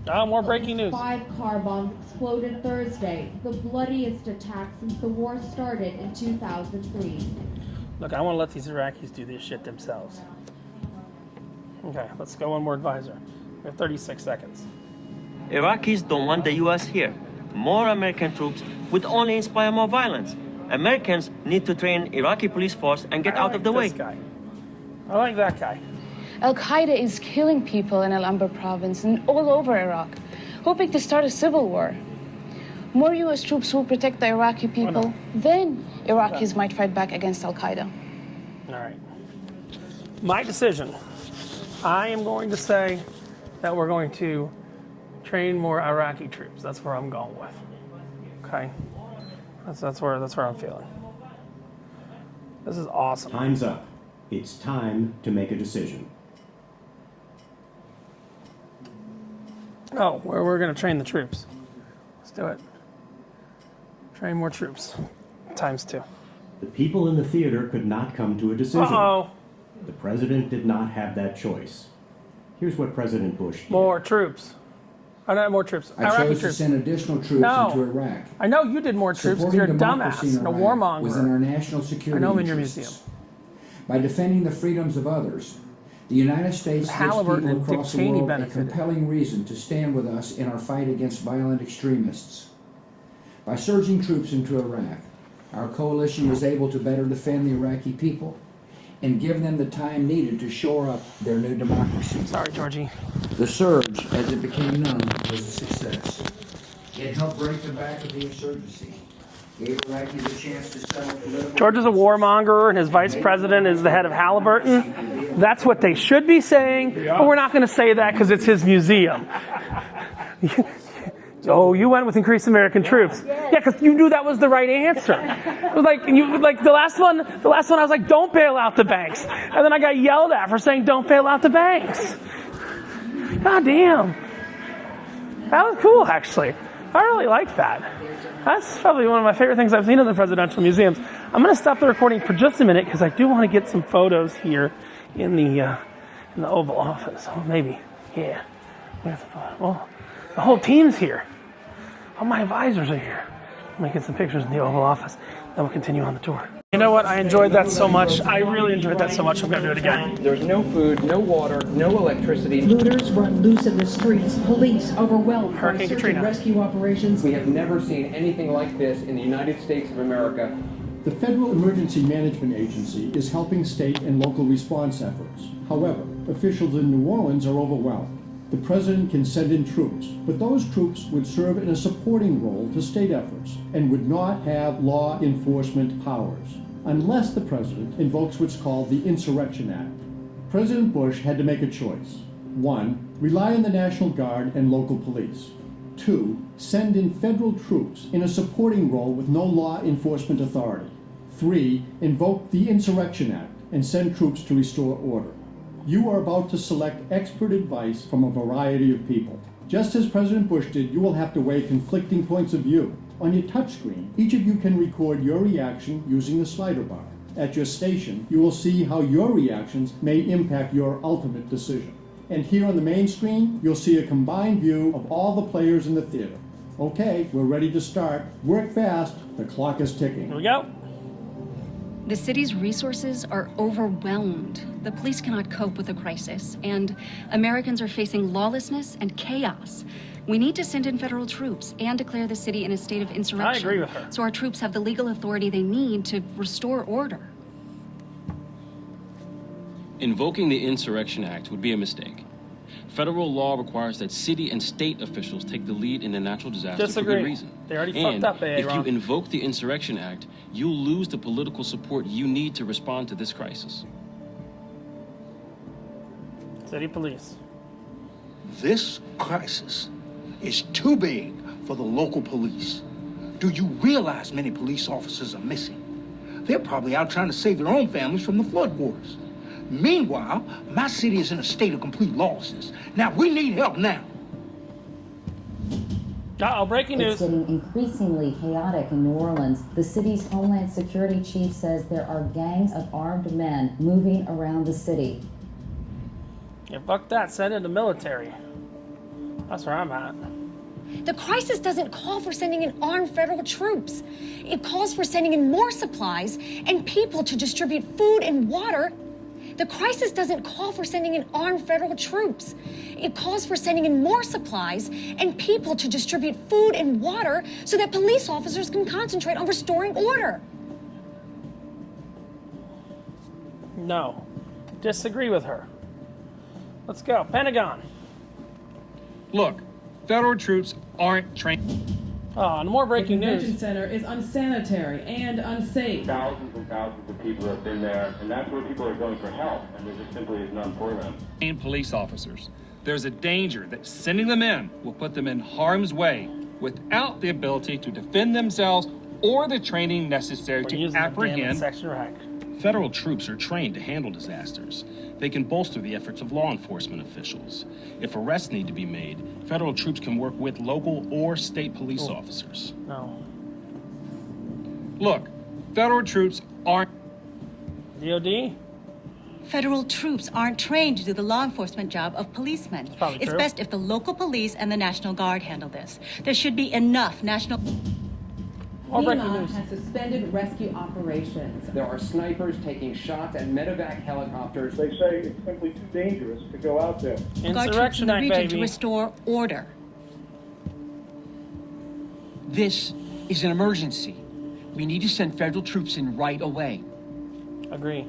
More breaking news. 5 car bombs exploded Thursday, the bloodiest attack since the war started in 2003. Look, I want to let these Iraqis do this shit themselves. Okay, let's go one more advisor. We have 36 seconds. Iraqis don't want the U.S. here. More American troops would only inspire more violence. Americans need to train Iraqi police force and get out of the way. Guy. I like that guy. Al-Qaeda is killing people in Al-Anbar province and all over Iraq, hoping to start a civil war. More U.S. troops will protect the Iraqi people, then Iraqis might fight back against Al-Qaeda. All right. My decision. I am going to say that we're going to train more Iraqi troops. That's where I'm going with. Okay. That's where I'm feeling. This is awesome. Time's up. It's time to make a decision. Oh, we're going to train the troops. Let's do it. Train more troops. ×2. The people in the theater could not come to a decision. Uh-oh. The president did not have that choice. Here's what President Bush did. More troops. I don't have more troops. I chose to send additional troops into Iraq. I know you did more troops because you're a dumbass and a warmonger. Was in our national security I know I'm in your interests. museum. By defending the freedoms of others, the United States gives people across the world a compelling reason to stand with us in our fight against violent extremists. By surging troops into Iraq, our coalition was able to better defend the Iraqi people and give them the time needed to shore up their new democracy. Sorry, Georgie. The surge, as it became known, was a success. It helped break the back of the insurgency, gave Iraqis a chance to settle political... George is a warmonger and his vice president is the head of Halliburton. That's what they should be saying, but we're not going to say that because it's his museum. Oh, you went with increased American troops. Yeah, because you knew that was the right answer. It was like the last one I was like, don't bail out the banks. And then I got yelled at for saying don't bail out the banks. God damn. That was cool, actually. I really like that. That's probably one of my favorite things I've seen in the presidential museums. I'm going to stop the recording for just a minute because I do want to get some photos here in the Oval Office. Oh, maybe. Yeah. Well, the whole team's here. All my advisors are here. I'm going to get some pictures in the Oval Office. Then we'll continue on the tour. You know what? I enjoyed that so much. I really enjoyed that so much. I'm going to do it again. There's no food, no water, no electricity. Looters run loose in the streets. Police overwhelmed by Hurricane search Katrina. and rescue operations. We have never seen anything like this in the United States of America. The Federal Emergency Management Agency is helping state and local response efforts. However, officials in New Orleans are overwhelmed. The president can send in troops, but those troops would serve in a supporting role to state efforts and would not have law enforcement powers, unless the president invokes what's called the Insurrection Act. President Bush had to make a choice. 1. Rely on the National Guard and local police. 2. Send in federal troops in a supporting role with no law enforcement authority. 3. Invoke the Insurrection Act and send troops to restore order. You are about to select expert advice from a variety of people. Just as President Bush did, you will have to weigh conflicting points of view. On your touchscreen, each of you can record your reaction using the slider bar. At your station, you will see how your reactions may impact your ultimate decision. And here on the main screen, you'll see a combined view of all the players in the theater. Okay, we're ready to start. Work fast. The clock is ticking. Here we go. The city's resources are overwhelmed. The police cannot cope with the crisis, and Americans are facing lawlessness and chaos. We need to send in federal troops and declare the city in a state of insurrection. I agree with her. So our troops have the legal authority they need to restore order. Invoking the Insurrection Act would be a mistake. Federal law requires that city and state officials take the lead in a natural disaster for good reason. They already and fucked up, if you Ron. invoke the Insurrection Act, you'll lose the political support you need to respond to this crisis. City police. This crisis is too big for the local police. Do you realize many police officers are missing? They're probably out trying to save their own families from the flood waters. Meanwhile, my city is in a state of complete lawlessness. Now, we need help now. Uh-oh, breaking news. It's getting increasingly chaotic in New Orleans. The city's Homeland Security chief says there are gangs of armed men moving around the city. Yeah, fuck that. Send in the military. That's where I'm at. The crisis doesn't call for sending in armed federal troops. It calls for sending in more supplies and people to distribute food and water. The crisis doesn't call for sending in armed federal troops. It calls for sending in more supplies and people to distribute food and water so that police officers can concentrate on restoring order. No. Disagree with her. Let's go. Pentagon. Look, federal troops aren't trained. Oh, and more breaking news. The news. convention center is unsanitary and unsafe. Thousands and thousands of people have been there, and that's where people are going for help, and there just simply is none for them. And police officers. There's a danger that sending them in will put them in harm's way without the ability to defend themselves or the training necessary to apprehend. Federal troops are trained to handle disasters. They can bolster the efforts of law enforcement officials. If arrests need to be made, federal troops can work with local or state police officers. No. Look, federal troops aren't... DOD? Federal troops aren't trained to do the law enforcement job of policemen. It's true. best if the local police and the National Guard handle this. There should be enough national... FEMA has suspended rescue operations. There are snipers taking shots at medevac helicopters. They say it's simply too dangerous to go out there. Guard troops in the region to restore order. This is an emergency. We need to send federal troops in right away. Agree.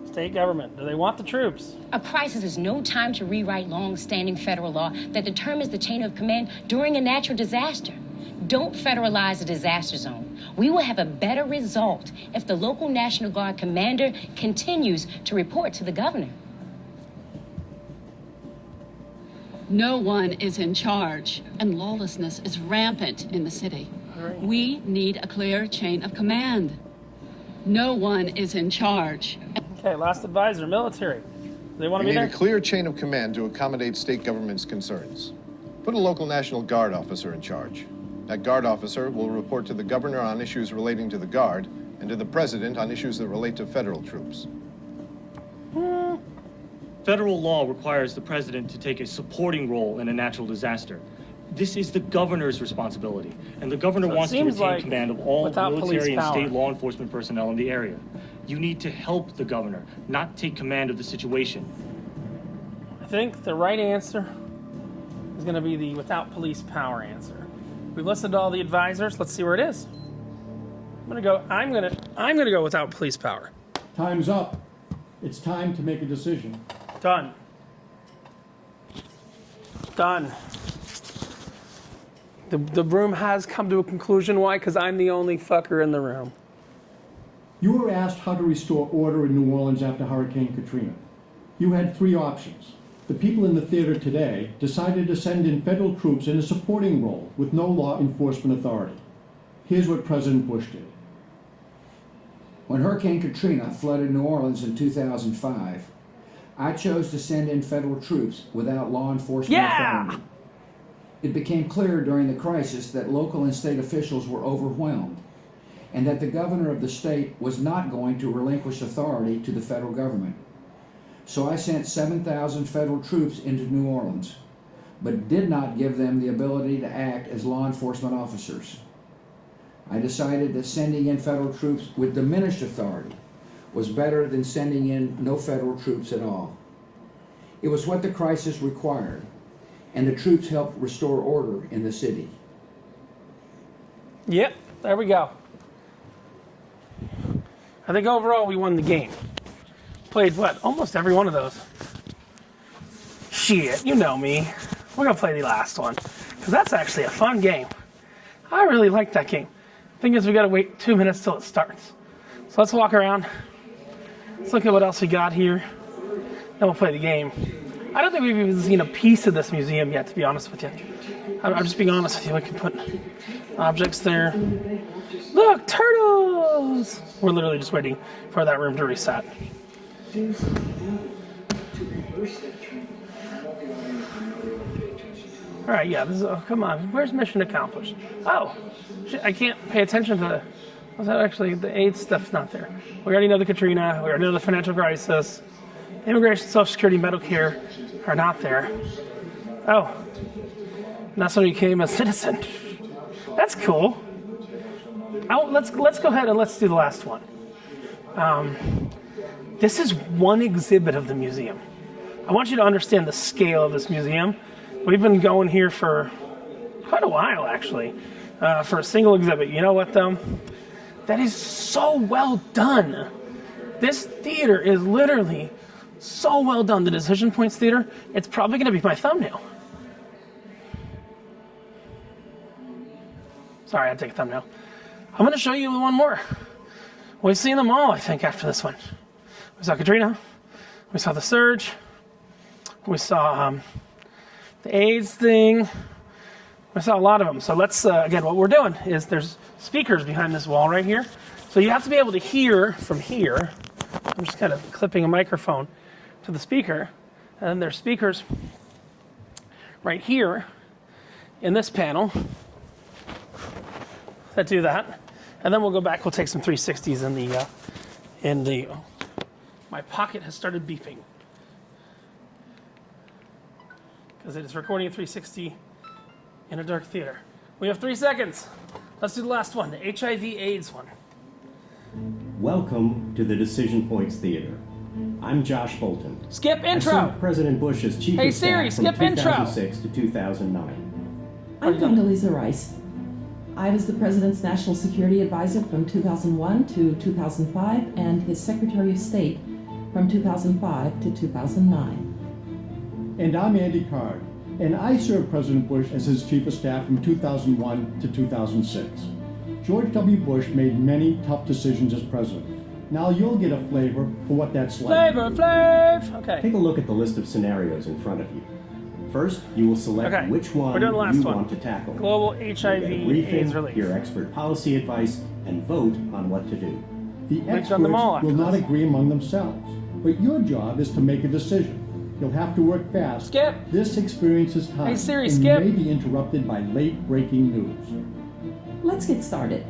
State government, do they want the troops? A crisis is no time to rewrite long-standing federal law that determines the chain of command during a natural disaster. Don't federalize a disaster zone. We will have a better result if the local National Guard commander continues to report to the governor. No one is in charge, and lawlessness is rampant in the city. We need a clear chain of command. No one is in charge. Okay, last advisor, military. They want to We be need there? a clear chain of command to accommodate state government's concerns. Put a local National Guard officer in charge. That Guard officer will report to the governor on issues relating to the Guard and to the president on issues that relate to federal troops. Federal law requires the president to take a supporting role in a natural disaster. This is the governor's responsibility, and the governor wants to retain command of all military and state law enforcement personnel in the area. You need to help the governor, not take command of the situation. I think the right answer is going to be the without police power answer. We've listened to all the advisors. Let's see where it is. I'm gonna go without police power. Time's up. It's time to make a decision. Done. Done. The room has come to a conclusion. Why? Because I'm the only fucker in the room. You were asked how to restore order in New Orleans after Hurricane Katrina. You had three options. The people in the theater today decided to send in federal troops in a supporting role with no law enforcement authority. Here's what President Bush did. When Hurricane Katrina flooded New Orleans in 2005, I chose to send in federal troops without law enforcement authority. It became clear during the crisis that local and state officials were overwhelmed and that the governor of the state was not going to relinquish authority to the federal government. So I sent 7,000 federal troops into New Orleans, but did not give them the ability to act as law enforcement officers. I decided that sending in federal troops with diminished authority was better than sending in no federal troops at all. It was what the crisis required, and the troops helped restore order in the city. Yep, there we go. I think overall we won the game. Played what? Almost every one of those. Shit, you know me. We're gonna play the last one, because that's actually a fun game. I really like that game. Thing is, we gotta wait 2 minutes till it starts. So let's walk around. Let's look at what else we got here. Then we'll play the game. I don't think we've even seen a piece of this museum yet, to be honest with you. I'm just being honest with you. We can put objects there. Look, turtles! We're literally just waiting for that room to reset. All right, yeah, this is, oh, come on. Where's mission accomplished? Oh, shit, I can't pay attention to what's that actually? The AIDS stuff's not there. We already know the Katrina. We already know the financial crisis. Immigration, Social Security, Medicare are not there. Oh, and that's when you became a citizen. That's cool. Oh, let's go ahead and let's do the last one. This is one exhibit of the museum. I want you to understand the scale of this museum. We've been going here for quite a while, actually, for a single exhibit. You know what, though? That is so well done. This theater is literally so well done. The Decision Points Theater, it's probably going to be my thumbnail. Sorry, I had to take a thumbnail. I'm going to show you one more. We've seen them all, I think, after this one. We saw Katrina. We saw the surge. We saw the AIDS thing. We saw a lot of them. So let's, again, what we're doing is there's speakers behind this wall right here. So you have to be able to hear from here. I'm just kind of clipping a microphone to the speaker. And then there's speakers right here in this panel that do that. And then we'll go back, we'll take some 360s in the, my pocket has started beeping. Because it is recording a 360 in a dark theater. We have 3 seconds. Let's do the last one, the HIV/AIDS one. Welcome to the Decision Points Theater. I'm Josh Bolton. Skip intro. I served President Bush as Chief Hey of Siri, Staff from skip intro. 2006 to 2009. I'm Condoleezza Rice. I was the President's National Security Advisor from 2001 to 2005 and his Secretary of State from 2005 to 2009. And I'm Andy Card, and I served President Bush as his Chief of Staff from 2001 to 2006. George W. Bush made many tough decisions as president. Now you'll get a flavor for what that's like. Flavor. Okay. Take a look at the list of scenarios in front of you. First, you will select which one you want to tackle. Global HIV/AIDS relief. Hear expert policy advice, and vote on what to do. The experts will not agree among themselves, but your job is to make a decision. You'll have to work fast. Skip. This experience is time. Hey Siri, and skip. may be interrupted by late-breaking news. Let's get started.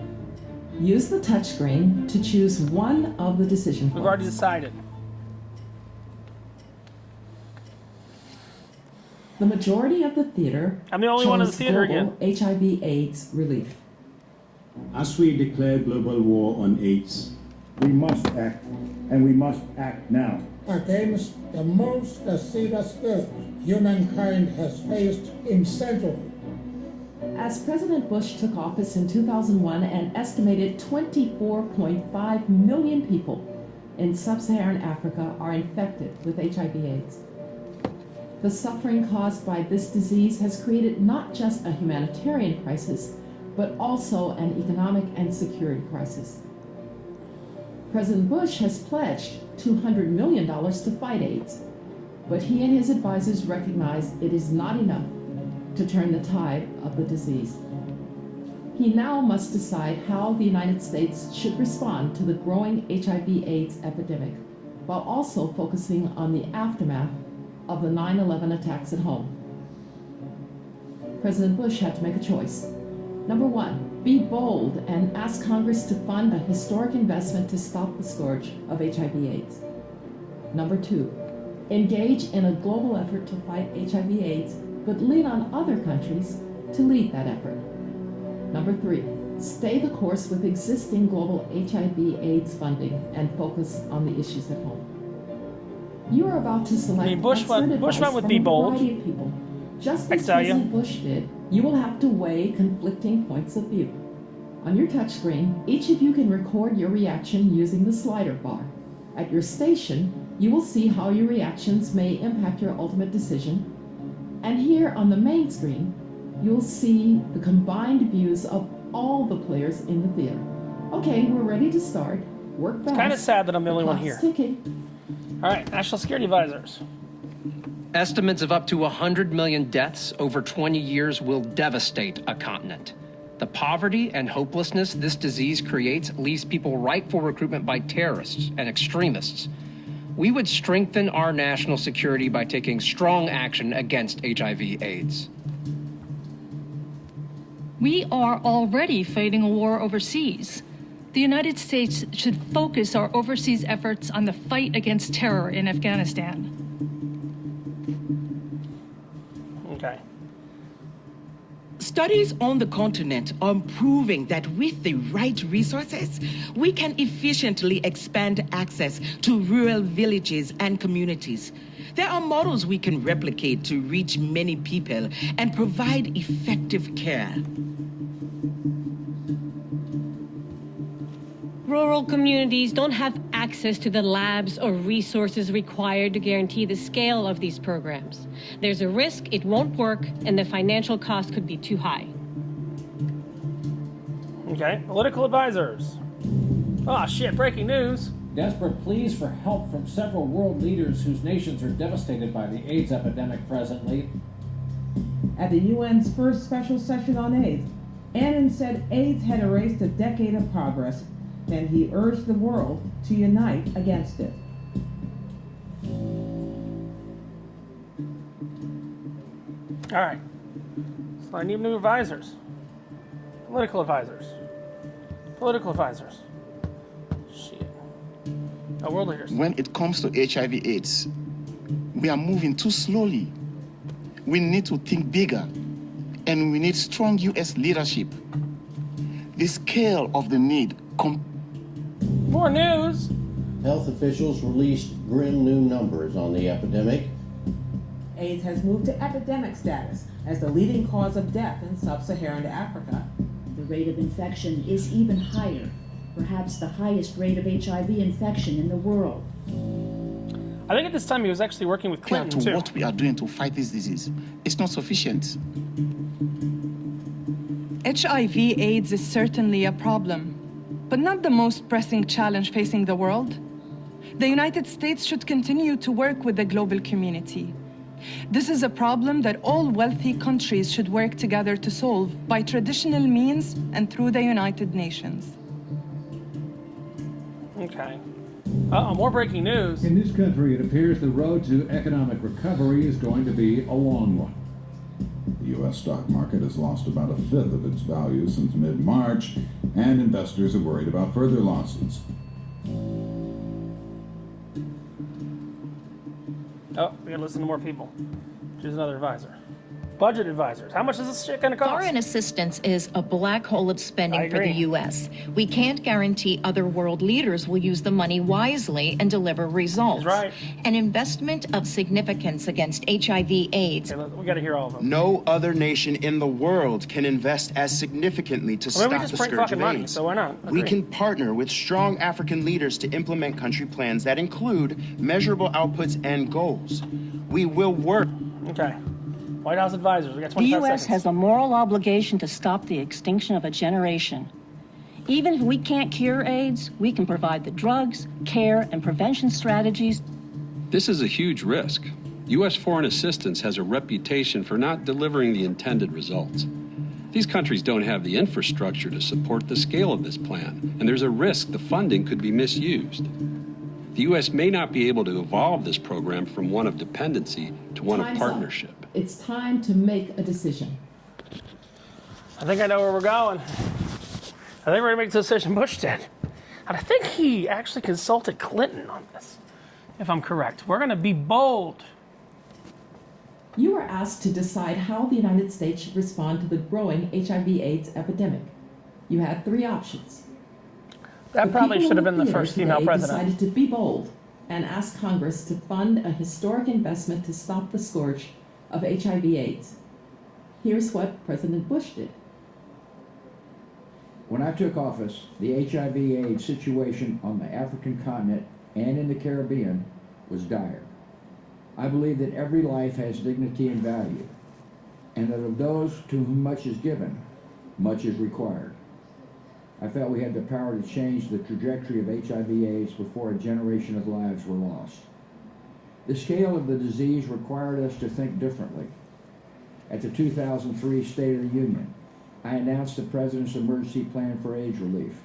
Use the touchscreen to choose one of the decision points. We've already decided. The majority of the theater I'm the only one in the theater again. HIV/AIDS relief. As we declare global war on AIDS, we must act, and we must act now. Against the most serious threat humankind has faced in centuries. As President Bush took office in 2001, an estimated 24.5 million people in sub-Saharan Africa are infected with HIV/AIDS. The suffering caused by this disease has created not just a humanitarian crisis, but also an economic and security crisis. President Bush has pledged $200 million to fight AIDS, but he and his advisors recognize it is not enough to turn the tide of the disease. He now must decide how the United States should respond to the growing HIV/AIDS epidemic, while also focusing on the aftermath of the 9/11 attacks at home. President Bush had to make a choice. Number one, be bold and ask Congress to fund a historic investment to stop the scourge of HIV/AIDS. Number two, engage in a global effort to fight HIV/AIDS, but lean on other countries to lead that effort. Number three, stay the course with existing global HIV/AIDS funding and focus on the issues at home. You are about to select Bush went with be bold. People. Just as President Bush did, you will have to weigh conflicting points of view. On your touchscreen, each of you can record your reaction using the slider bar. At your station, you will see how your reactions may impact your ultimate decision. And here on the main screen, you'll see the combined views of all the players in the theater. Okay, we're ready to start. Work fast. It's kind of sad that I'm the only one here. Ticking. All right, National Security Advisors. Estimates of up to 100 million deaths over 20 years will devastate a continent. The poverty and hopelessness this disease creates leaves people ripe for recruitment by terrorists and extremists. We would strengthen our national security by taking strong action against HIV/AIDS. We are already fighting a war overseas. The United States should focus our overseas efforts on the fight against terror in Afghanistan. Okay. Studies on the continent are proving that with the right resources, we can efficiently expand access to rural villages and communities. There are models we can replicate to reach many people and provide effective care. Rural communities don't have access to the labs or resources required to guarantee the scale of these programs. There's a risk it won't work, and the financial cost could be too high. Okay, political advisors. Oh shit, breaking news. Desperate pleas for help from several world leaders whose nations are devastated by the AIDS epidemic presently. At the UN's first special session on AIDS, Annan said AIDS had erased a decade of progress, and he urged the world to unite against it. All right, so I need new advisors. Political advisors. Political advisors. Shit. No, world leaders. When it comes to HIV/AIDS, we are moving too slowly. We need to think bigger, and we need strong U.S. leadership. The scale of the need. More news. Health officials released grim new numbers on the epidemic. AIDS has moved to epidemic status as the leading cause of death in sub-Saharan Africa. The rate of infection is even higher, perhaps the highest rate of HIV infection in the world. I think at this time he was actually working with Clinton too. What we are doing to fight this disease, it's not sufficient. HIV/AIDS is certainly a problem, but not the most pressing challenge facing the world. The United States should continue to work with the global community. This is a problem that all wealthy countries should work together to solve by traditional means and through the United Nations. Okay. More breaking news. In this country, it appears the road to economic recovery is going to be a long one. The U.S. stock market has lost about a fifth of its value since mid-March, and investors are worried about further losses. Oh, we gotta listen to more people. Choose another advisor. Budget advisors. How much is this shit gonna cost? Foreign assistance is a black hole of spending for the U.S. We can't guarantee other world leaders will use the money wisely and deliver results. That's right. An investment of significance against HIV/AIDS. Okay, we gotta hear all of them. No other nation in the world can invest as significantly to stop the scourge of money, AIDS. so why not? We can partner with strong African leaders to implement country plans that include measurable outputs and goals. We will work. Okay. White House advisors, we got 25 seconds. The U.S. seconds. has a moral obligation to stop the extinction of a generation. Even if we can't cure AIDS, we can provide the drugs, care, and prevention strategies. This is a huge risk. U.S. foreign assistance has a reputation for not delivering the intended results. These countries don't have the infrastructure to support the scale of this plan, and there's a risk the funding could be misused. The U.S. may not be able to evolve this program from one of dependency to one of partnership. It's time to make a decision. I think I know where we're going. I think we're gonna make the decision Bush did. And I think he actually consulted Clinton on this, if I'm correct. We're gonna be bold. You were asked to decide how the United States should respond to the growing HIV/AIDS epidemic. You had three options. That probably should have been the first female president. Decided to be bold and ask Congress to fund a historic investment to stop the scourge of HIV/AIDS. Here's what President Bush did. When I took office, the HIV/AIDS situation on the African continent and in the Caribbean was dire. I believe that every life has dignity and value, and that of those to whom much is given, much is required. I felt we had the power to change the trajectory of HIV/AIDS before a generation of lives were lost. The scale of the disease required us to think differently. At the 2003 State of the Union, I announced the President's Emergency Plan for AIDS Relief,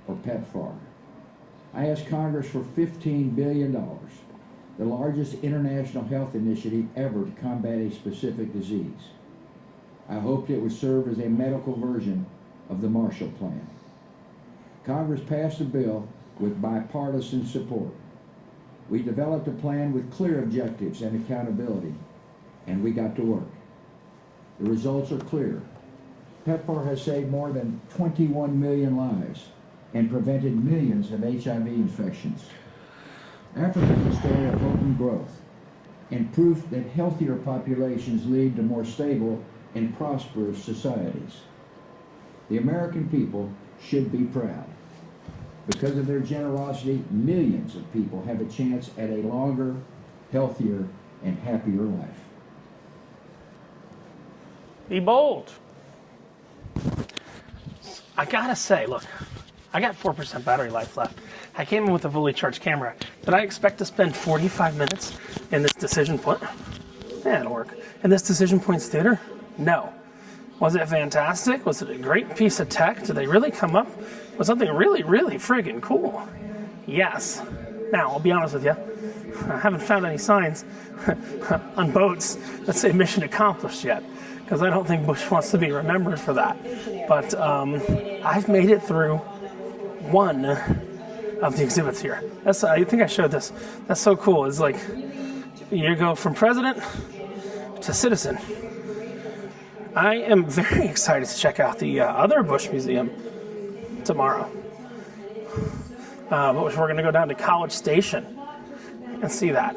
or PEPFAR. I asked Congress for $15 billion, the largest international health initiative ever to combat a specific disease. I hoped it would serve as a medical version of the Marshall Plan. Congress passed a bill with bipartisan support. We developed a plan with clear objectives and accountability, and we got to work. The results are clear. PEPFAR has saved more than 21 million lives and prevented millions of HIV infections. Africa is a story of hope and growth, and proof that healthier populations lead to more stable and prosperous societies. The American people should be proud. Because of their generosity, millions of people have a chance at a longer, healthier, and happier life. Be bold. I gotta say, look, I got 4% battery life left. I came in with a fully charged camera. Did I expect to spend 45 minutes in this Decision Point? Yeah, it'll work. In this Decision Points theater? No. Was it fantastic? Was it a great piece of tech? Did they really come up with something really, really friggin' cool? Yes. Now, I'll be honest with you. I haven't found any signs on boats that say mission accomplished yet, because I don't think Bush wants to be remembered for that. But I've made it through one of the exhibits here. I think I showed this. That's so cool. It's like you go from president to citizen. I am very excited to check out the other Bush Museum tomorrow. But we're going to go down to College Station and see that.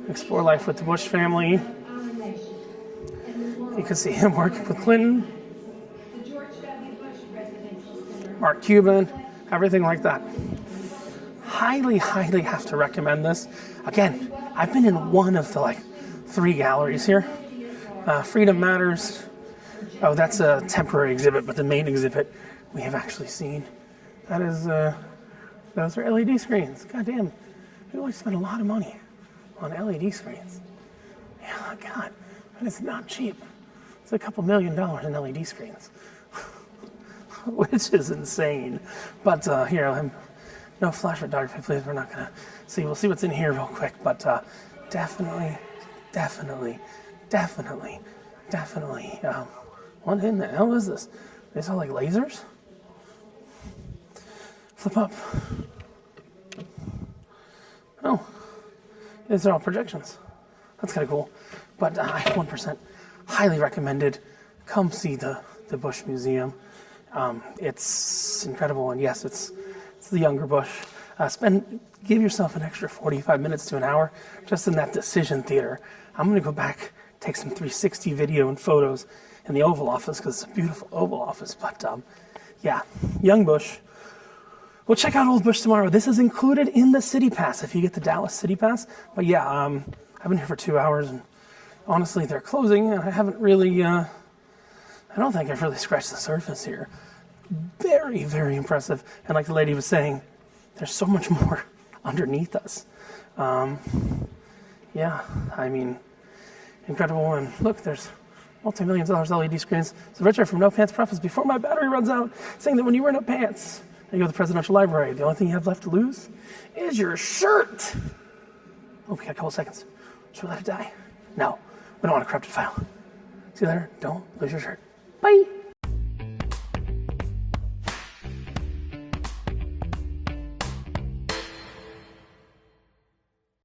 Explore life with the Bush family. You can see him working with Clinton, Mark Cuban, everything like that. Highly, highly have to recommend this. Again, I've been in one of the 3 galleries here. Freedom Matters. Oh, that's a temporary exhibit, but the main exhibit we have actually seen. That is, those are LED screens. God damn, we always spend a lot of money on LED screens. Yeah, God, that is not cheap. It's a couple $1 million in LED screens, which is insane. But here, no flash photography, please. We're not gonna see. We'll see what's in here real quick. But definitely. What in the hell is this? These are like lasers? Flip up. Oh, these are all projections. That's kind of cool. But 1% highly recommended. Come see the Bush Museum. It's incredible, and yes, it's the younger Bush. Give yourself an extra 45 minutes to an hour just in that Decision Theater. I'm going to go back, take some 360 video and photos in the Oval Office because it's a beautiful Oval Office. But yeah, young Bush. We'll check out Old Bush tomorrow. This is included in the City Pass if you get the Dallas City Pass. But yeah, I've been here for 2 hours, and honestly, they're closing, and I haven't really, I don't think I've really scratched the surface here. Very, very impressive. And like the lady was saying, there's so much more underneath us. Yeah, I mean, incredible. And look, there's multi-millions of dollars LED screens. So Richard from No Pants Profits, before my battery runs out, saying that when you wear no pants and you go to the presidential library, the only thing you have left to lose is your shirt. Oh, we got a couple seconds. Should we let it die? No, we don't want a corrupted file. See you later. Don't lose your shirt. Bye.